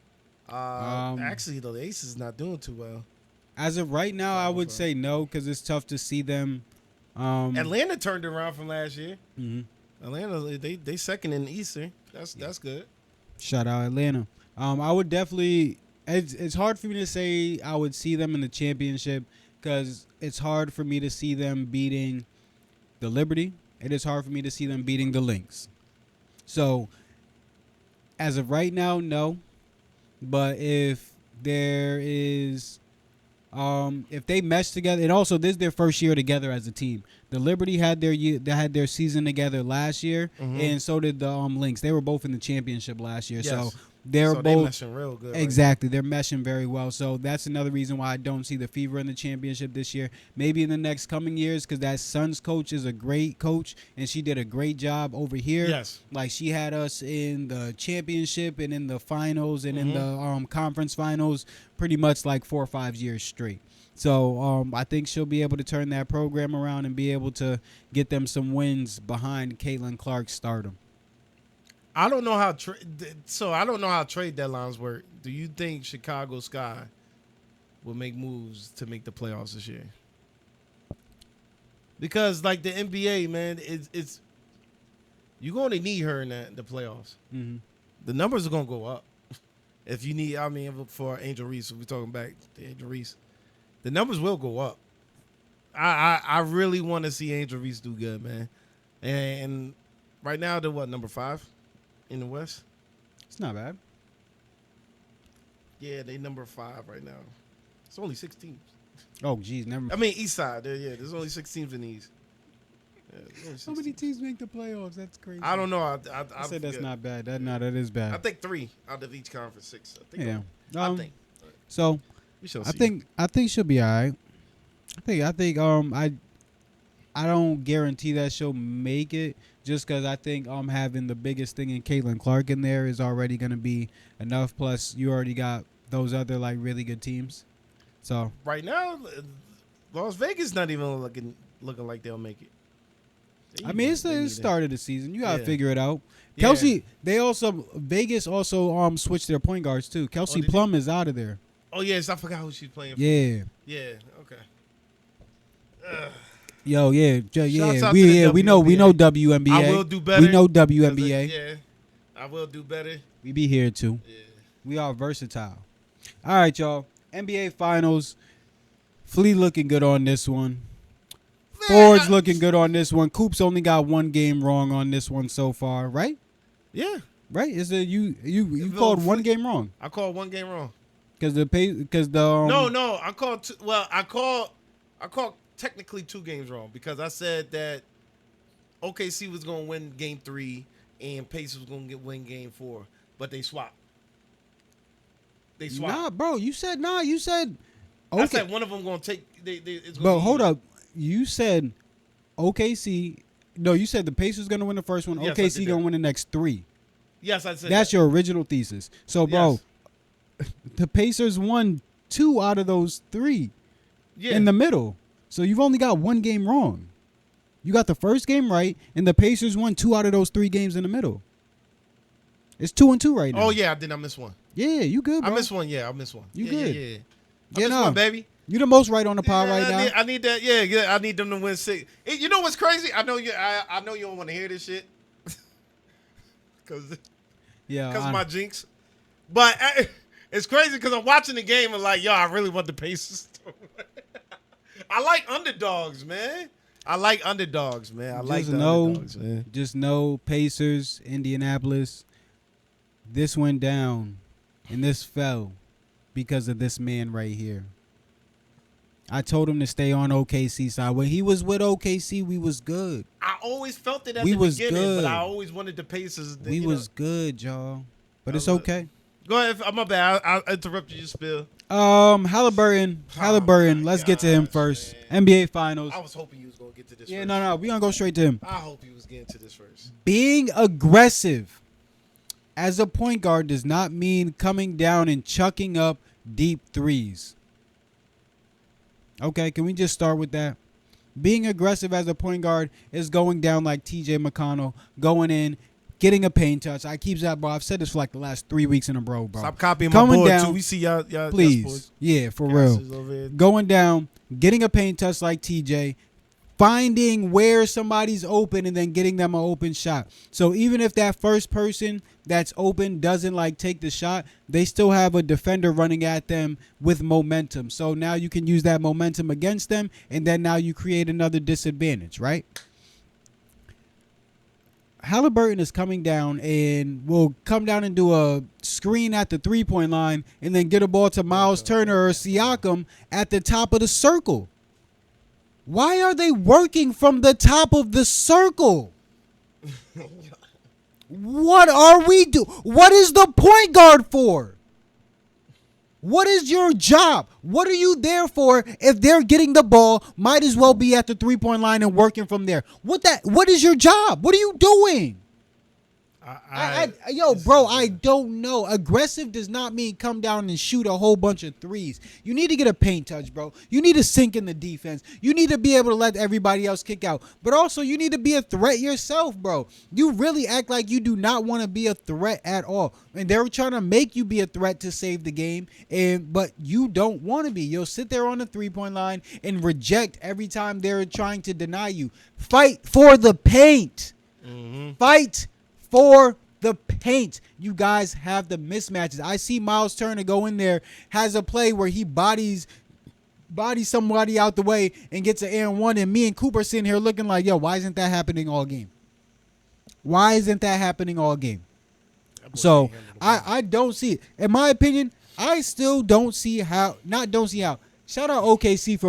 Actually, the Aces not doing too well. As of right now, I would say no because it's tough to see them. Atlanta turned around from last year. Mhm. Atlanta, they second in the Eastern. That's good. Shout out Atlanta. I would definitely. It's hard for me to say I would see them in the championship because it's hard for me to see them beating the Liberty. It is hard for me to see them beating the Lynx. So, as of right now, no. But if there is, if they mesh together, and also this is their first year together as a team. The Liberty had their season together last year, and so did the Lynx. They were both in the championship last year, so they're both meshing real good. exactly. They're meshing very well. So that's another reason why I don't see the Fever in the championship this year. Maybe in the next coming years, because that Suns coach is a great coach, and she did a great job over here. Yes, like she had us in the championship and in the finals and in the conference finals, pretty much like 4 or 5 years straight. So I think she'll be able to turn that program around and be able to get them some wins behind Caitlin Clark's stardom. I don't know how. I don't know how trade deadlines work. Do you think Chicago Sky will make moves to make the playoffs this year? Because like the NBA, man, it's you're going to need her in the playoffs. Mm-hmm. The numbers are going to go up. If you need, for Angel Reese, we're talking back to Angel Reese, the numbers will go up. I really want to see Angel Reese do good, man. And right now they're number 5 in the West. It's not bad. Yeah, they number 5 right now. It's only 6 teams. Oh, geez, never. East side. There's only 6 teams in the East. Yeah, How many teams make the playoffs? That's crazy. I don't know. I said that's not bad. That is bad. I think 3 out of each conference, 6. I think. Yeah. I think. So We shall I see. think she'll be all right. I don't guarantee that she'll make it just because I think having the biggest thing in Caitlin Clark in there is already going to be enough. Plus, you already got those other like really good teams. So Right now, Las Vegas not even looking like they'll make it. I mean, it's the start of the season. You gotta Yeah. figure it out. Yeah. Kelsey, Vegas also switched their point guards too. Kelsey did Plum is out of there. Oh yes, I forgot who she's playing for. Yeah. Yeah. Okay. Yo, yeah, Shouts out to we the know WNBA. WNBA. I will do better. We know WNBA. Yeah. I will do better. We be here too. Yeah. We are versatile. All right, y'all. NBA Finals. Flea looking good on this one. Ford's looking good on this one. Coop's only got 1 game wrong on this one so far, right? Yeah. Right? Is it you called 1 game wrong? I called 1 game wrong. Because the No. I called. I called technically 2 games wrong because I said that OKC was going to win game 3 and Pacers was going to win game 4, but they swapped. Nah, bro. You said okay. I said one of them going to take. It's gonna But be hold even. up. You said OKC. No, you said the Pacers going to win the first one. Yes, I OKC did going to that. win the next 3. Yes, I said That's that. your original thesis. So, bro, the Pacers won 2 out of those 3 in the middle. So you've only got 1 game wrong. You got the first game right, and the Pacers won 2 out of those 3 games in the middle. It's 2-2 right now. Oh yeah, I miss one. Yeah, you good, bro. I missed one. Yeah, I missed one. You yeah, good. Yeah. Yeah, I missed one, baby. You the most right on the pod right now. I need that. Yeah. I need them to win 6. You know what's crazy? I know you. I know you don't want to hear this shit. Cause my jinx. But it's crazy because I'm watching the game and like, yo, I really want the Pacers to win. I like underdogs, man. Underdogs, man. Just know Pacers, Indianapolis. This went down, and this fell because of this man right here. I told him to stay on OKC side. When he was with OKC, we was good. I always felt it at We the was beginning, good. but I always wanted the Pacers. We was good, y'all. But it's okay. Go ahead. My bad. I'll interrupt you. Spill. Haliburton. Let's get to him first. Man. NBA Finals. I was hoping you was gonna get to this. Yeah, first. no. We gonna go straight to him. I hope you was getting to this first. Being aggressive as a point guard does not mean coming down and chucking up deep threes. Okay, can we just start with that? Being aggressive as a point guard is going down like TJ McConnell, going in, getting a paint touch. I keep that, bro. I've said this for like the last 3 weeks in a row, bro. Stop copying Coming my board, down, too. We see y'all please. sports Yeah, for casters real. over here. Going down, getting a paint touch like TJ, finding where somebody's open and then getting them an open shot. So even if that first person that's open doesn't like take the shot, they still have a defender running at them with momentum. So now you can use that momentum against them, and then now you create another disadvantage, right? Haliburton is coming down and will come down and do a screen at the three-point line and then get a ball to Miles Turner or Siakam at the top of the circle. Why are they working from the top of the circle? What are we doing? What is the point guard for? What is your job? What are you there for? If they're getting the ball, might as well be at the three-point line and working from there. What is your job? What are you doing? I don't know. Aggressive does not mean come down and shoot a whole bunch of threes. You need to get a paint touch, bro. You need to sink in the defense. You need to be able to let everybody else kick out. But also, you need to be a threat yourself, bro. You really act like you do not want to be a threat at all. And they're trying to make you be a threat to save the game, but you don't want to be. You'll sit there on the three-point line and reject every time they're trying to deny you. Fight for the paint. Fight for the paint. You guys have the mismatches. I see Miles Turner go in there, has a play where he bodies somebody out the way and gets an and one, and me and Cooper sitting here looking like, yo, why isn't that happening all game? Why isn't that happening all game? So I don't see it. In my opinion, I still don't see how. Shout out OKC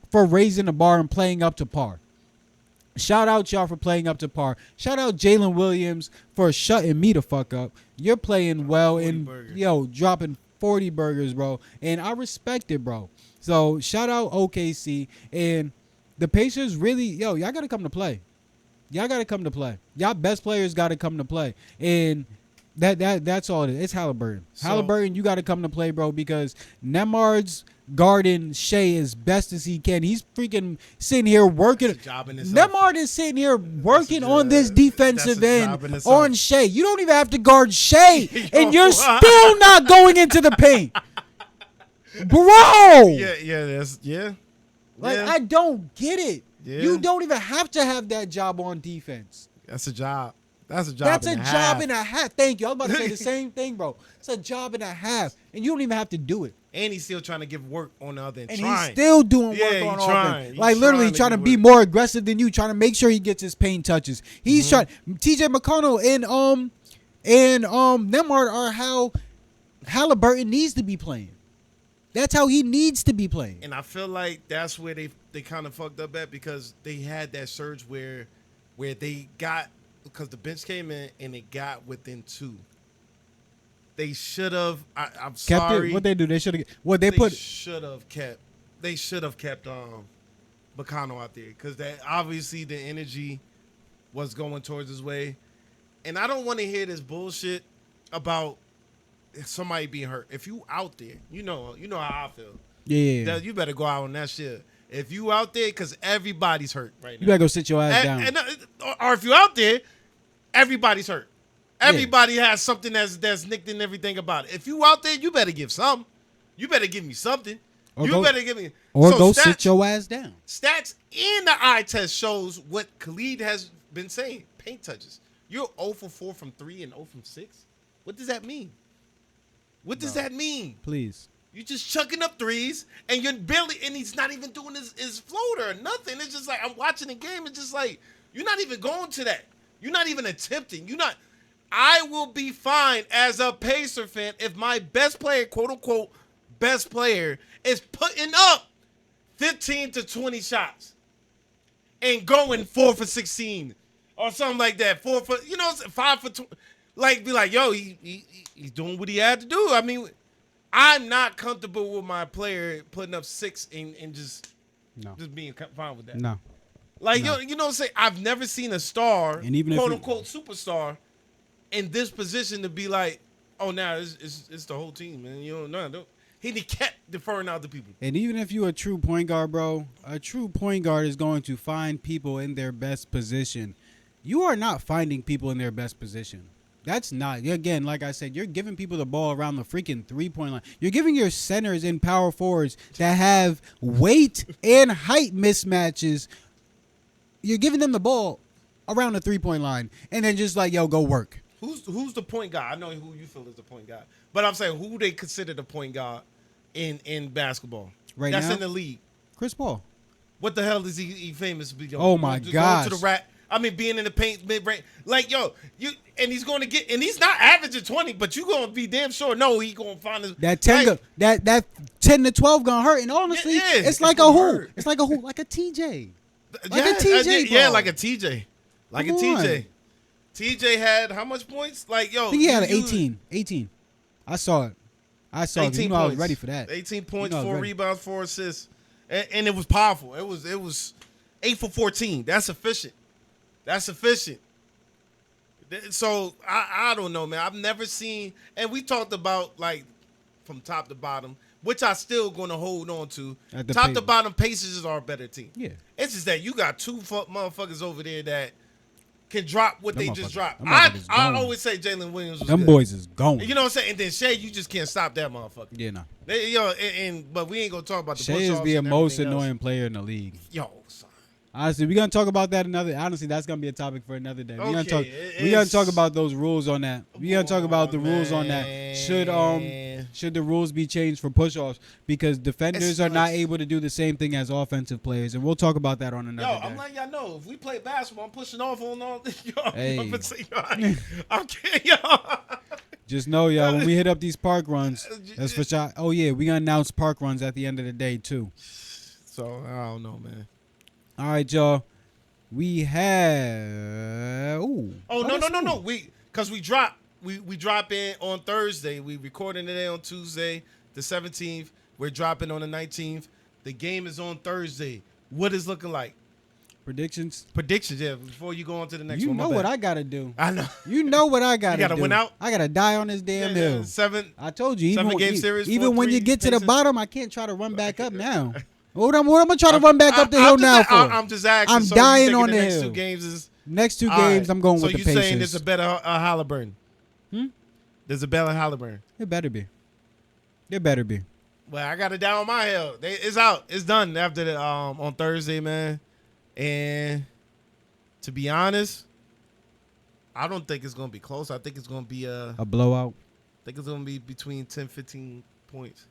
for raising the bar and playing up to par. Shout out y'all for playing up to par. Shout out Jalen Williams for shutting me the fuck up. You're playing well and dropping 40 burgers, bro. And I respect it, bro. So shout out OKC. And the Pacers really, y'all got to come to play. Y'all got to come to play. Y'all best players got to come to play. And that's all it is. It's Haliburton. Haliburton, you got to come to play, bro, because Nembhard's guarding Shea as best as he can. He's freaking sitting here working. Nembhard is sitting here working on this defensive end on Shea. You don't even have to guard Shea, and you're still not going into the paint. Bro! Yeah. I don't get it. Yeah. You don't even have to have that job on defense. That's a job. That's a job and a half. Thank you. I was about to say the same thing, bro. It's a job and a half, and you don't even have to do it. And he's still trying to give work on the other end. And he's still doing work on offense. Like literally trying to be more aggressive than you, trying to make sure he gets his paint touches. He's trying. TJ McConnell and Nembhard are how Haliburton needs to be playing. That's how he needs to be playing. And I feel like that's where they kind of fucked up at, because they had that surge where they got, because the bench came in and it got within two. They should have. I'm sorry. What they do? They should have. They should have kept McConnell out there, because that obviously the energy was going towards his way, and I don't want to hear this bullshit about somebody being hurt. If you out there, you know how I feel. Yeah. You better go out on that shit. If you out there, because everybody's hurt right now. You better go sit your ass down. Or if you out there, everybody's hurt. Everybody has something that's nicked and everything about it. If you out there, you better give some. You better give me something. Better give me. Or go sit your ass down. Stats in the eye test shows what Khalid has been saying. Paint touches. You're 0 for 4 from 3 and 0 from 6. What does that mean? What does that mean? Please. You're just chucking up threes, and you're barely, and he's not even doing his floater or nothing. It's just like, I'm watching the game. It's just like, you're not even going to that. You're not even attempting. I will be fine as a Pacer fan if my best player, quote unquote, best player, is putting up 15 to 20 shots and going 4 for 16 or something like that. 5 for 20. Like, be like, yo, he's doing what he had to do. I mean, I'm not comfortable with my player putting up 6 and just being fine with that. No. Like, yo, you know what I'm saying? I've never seen a star, and even quote unquote superstar, in this position to be like, oh, now it's the whole team, man. He kept deferring out to people. And even if you're a true point guard, bro, a true point guard is going to find people in their best position. you are not finding people in their best position. That's not, again, like I said, you're giving people the ball around the freaking 3-point line. You're giving your centers and power forwards that have weight and height mismatches. You're giving them the ball around the 3-point line and then just like, yo, go work. Who's the point guard? I know who you feel is the point guard, but I'm saying who they consider the point guard in basketball Right that's now? in the league. Chris Paul. What the hell is he famous? Oh, my gosh. Going to the rack. I mean, being in the paint mid-range, like and he's going to get, and he's not averaging 20, but you going to be damn sure. No, he going to find his That 10, that 10 to 12 gonna hurt, and honestly, Yeah, it's like a gonna who? hurt. It's like a who? Like a TJ. Like yeah, a TJ. yeah, ball. like a TJ, like Come a TJ. on. TJ had how much points? Like I think he had 18. I saw it. I 18 know I was points. ready for that. 18 points, I was 4 ready. rebounds, 4 assists, and it was powerful. It was 8 for 14. That's efficient. So I don't know, man. I've never seen, and we talked about like from top to bottom, which I still going to hold on to. Top to bottom, Pacers are a better team. Yeah. It's just that you got two motherfuckers over there that can drop what Them they just motherfuckers- dropped. them I motherfuckers gone. always say Jalen Williams was Them good. boys is going. You know what I'm saying? And then Shea, you just can't stop that motherfucker. Yeah, no. But we ain't gonna talk about the Shea is push-offs the and most everything else. annoying player in the league. Yo, son. Honestly, we're gonna talk about that another. Honestly, that's gonna be a topic for another day. We're gonna Okay, talk. We're gonna talk about those rules on that. We're gonna talk about the rules on that. Should the rules be changed for push-offs because defenders are not able to do the same thing as offensive players, and we'll talk about that on another day. I'm letting y'all know if we play basketball, I'm pushing off on all. Yo, Hey. I'm kidding, y'all. Just know, y'all, when we hit up these park runs, that's for sure. Oh yeah, we gonna announce park runs at the end of the day too. So I don't know, man. All right, y'all. We have. Ooh. Oh no. smooth. We drop in on Thursday. We recording today on Tuesday, the 17th. We're dropping on the 19th. The game is on Thursday. What is looking like? Predictions. Yeah. Before you go on to the next You one. know what I gotta do. I know. You know what I gotta do. You gotta win out? I gotta die on this damn hill. 7. I told you. Seven-game series, Even when 4-3 you get to the Pacers. bottom, I can't try to run back up now. What am I gonna try to run back up the hill now for? I'm just asking. I'm so dying you thinking on the next hill. 2 games is Next 2 all games, right. I'm going so with the you Pacers. saying there's a better Haliburton? There's a better Haliburton. It better be. It better be. Well, I got it down on my hill. It's out. It's done after the on Thursday, man. And to be honest, I don't think it's gonna be close. I think it's gonna be A blowout. I think it's gonna be between 10, 15 points.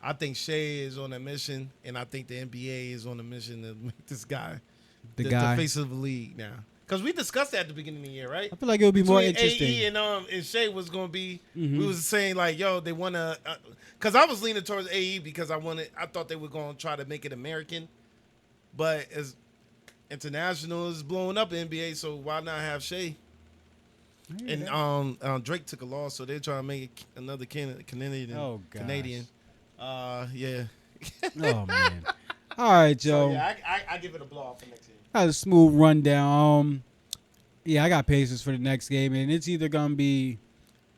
I think Shea is on a mission, and I think the NBA is on a mission to make this guy The the guy. face of the league now. Because we discussed that at the beginning of the year, right? I feel like it would be more Between interesting. AE and Shea was going to be, Mhm. we was saying like, yo, they want to, because I was leaning towards AE because I thought they were going to try to make it American. But as international is blowing up in NBA, so why not have Shea? And Drake took a loss, so they're trying to make it another Canadian. Oh, gosh. Canadian. Yeah. Oh man. All right, So Joe. yeah, I give it a blow off for next year. Got a smooth rundown. Yeah, I got Pacers for the next game, and it's either gonna be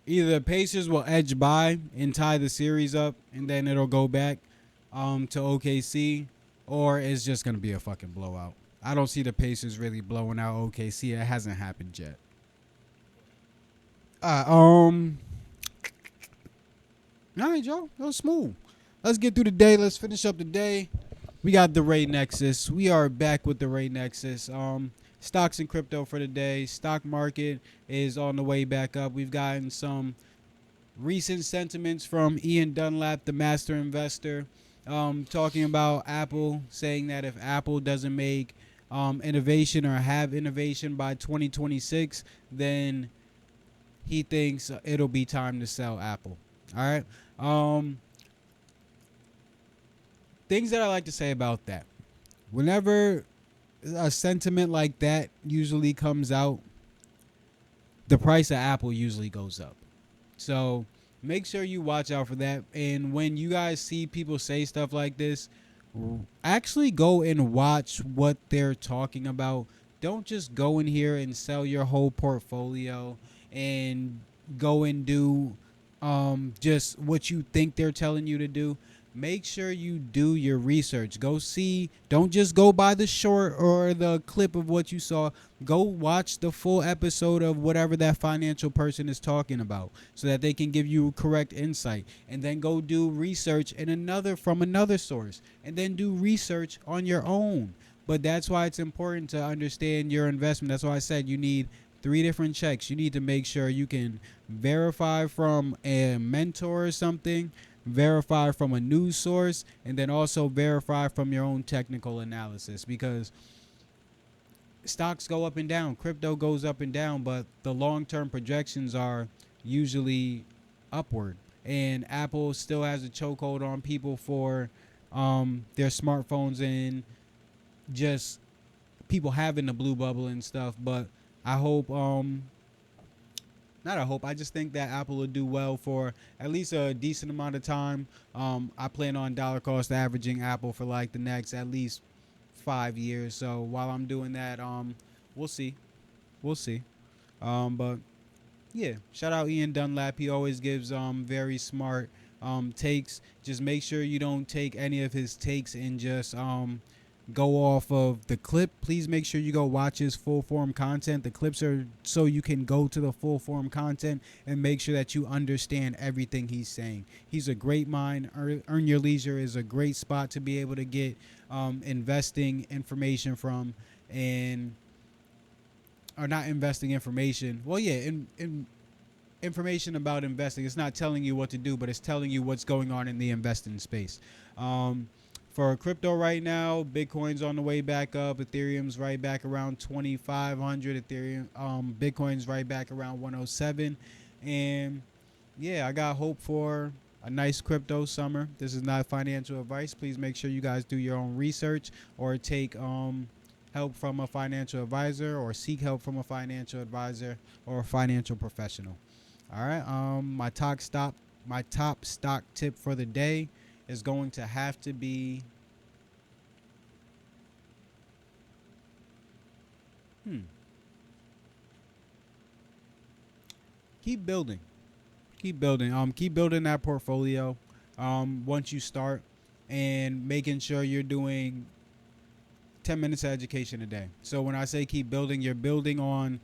the Pacers will edge by and tie the series up, and then it'll go back to OKC, or it's just gonna be a fucking blowout. I don't see the Pacers really blowing out OKC. It hasn't happened yet. All right, Joe. That was smooth. Let's get through the day. Let's finish up the day. We got the Ray Nexus. We are back with the Ray Nexus. Stocks and crypto for the day. Stock market is on the way back up. We've gotten some recent sentiments from Ian Dunlap, the master investor, talking about Apple, saying that if Apple doesn't make innovation or have innovation by 2026, then he thinks it'll be time to sell Apple. All right. Things that I like to say about that. Whenever a sentiment like that usually comes out, the price of Apple usually goes up. So make sure you watch out for that. And when you guys see people say stuff like this, actually go and watch what they're talking about. Don't just go in here and sell your whole portfolio and go and do just what you think they're telling you to do. make sure you do your research. Go see, don't just go by the short or the clip of what you saw. Go watch the full episode of whatever that financial person is talking about so that they can give you correct insight. And then go do research from another source. And then do research on your own. But that's why it's important to understand your investment. That's why I said you need 3 different checks. You need to make sure you can verify from a mentor or something, verify from a news source, and then also verify from your own technical analysis, because stocks go up and down, crypto goes up and down, but the long-term projections are usually upward. And Apple still has a chokehold on people for their smartphones and just people having the blue bubble and stuff. But I hope I just think that Apple will do well for at least a decent amount of time. I plan on dollar cost averaging Apple for like the next at least 5 years. So while I'm doing that, we'll see. But yeah, shout out Ian Dunlap. He always gives very smart takes. Just make sure you don't take any of his takes and just go off of the clip. Please make sure you go watch his full form content. The clips are so you can go to the full form content and make sure that you understand everything he's saying. He's a great mind. Earn Your Leisure is a great spot to be able to get investing information from, or not investing information. Well, yeah, information about investing. It's not telling you what to do, but it's telling you what's going on in the investing space. For crypto right now, Bitcoin's on the way back up. Ethereum's right back around 2,500. Bitcoin's right back around 107. And yeah, I got hope for a nice crypto summer. This is not financial advice. Please make sure you guys do your own research or take help from a financial advisor, or seek help from a financial advisor or a financial professional. All right. My top stock tip for the day is going to have to be keep building. Keep building that portfolio once you start, and making sure you're doing 10 minutes of education a day. So when I say keep building, you're building on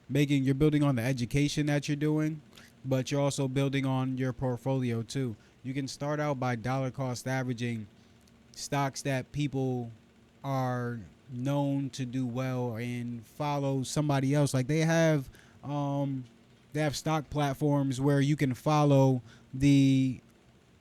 the education that you're doing, but you're also building on your portfolio too. You can start out by dollar cost averaging stocks that people are known to do well, and follow somebody else. Like they have stock platforms where you can follow the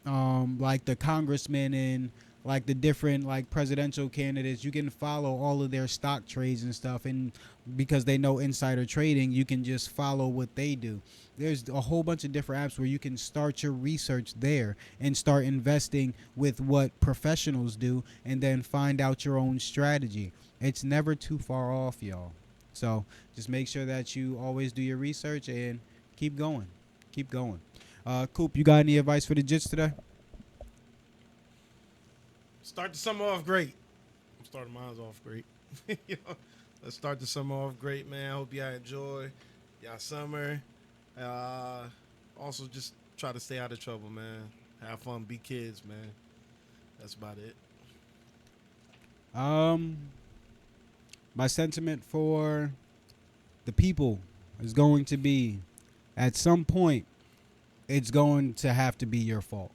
like the congressmen and like the different like presidential candidates. You can follow all of their stock trades and stuff, and because they know insider trading, you can just follow what they do. There's a whole bunch of different apps where you can start your research there and start investing with what professionals do, and then find out your own strategy. It's never too far off, y'all. So just make sure that you always do your research and keep going. Coop, you got any advice for the Jits today? Start the summer off great. I'm starting mine off great. Let's start the summer off great, man. Hope y'all enjoy y'all summer. Also, just try to stay out of trouble, man. Have fun, be kids, man. That's about it. My sentiment for the people is going to be, at some point, it's going to have to be your fault.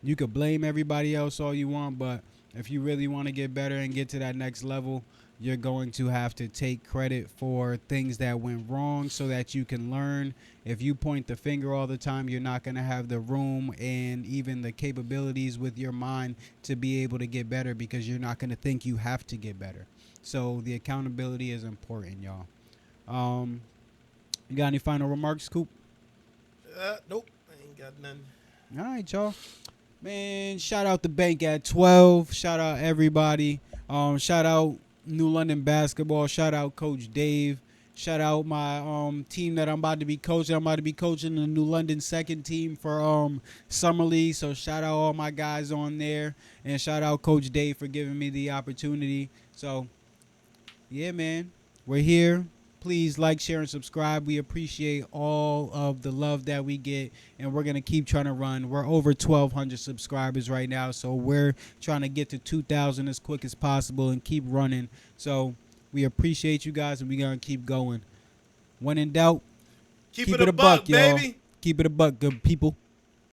You could blame everybody else all you want, but if you really want to get better and get to that next level, you're going to have to take credit for things that went wrong so that you can learn. If you point the finger all the time, you're not going to have the room and even the capabilities with your mind to be able to get better, because you're not going to think you have to get better. So the accountability is important, y'all. You got any final remarks, Coop? Nope. I ain't got none. All right, y'all. Man, shout out the bank at 12. Shout out everybody. Shout out New London basketball. Shout out Coach Dave. Shout out my team that I'm about to be coaching. I'm about to be coaching the New London second team for Summer League. So shout out all my guys on there. And shout out Coach Dave for giving me the opportunity. So, yeah, man. We're here. Please like, share, and subscribe. We appreciate all of the love that we get, and we're going to keep trying to run. We're over 1,200 subscribers right now, so we're trying to get to 2,000 as quick as possible and keep running. So we appreciate you guys, and we're going to keep going. When in doubt, keep it a buck, y'all. baby. Keep it a buck, good people.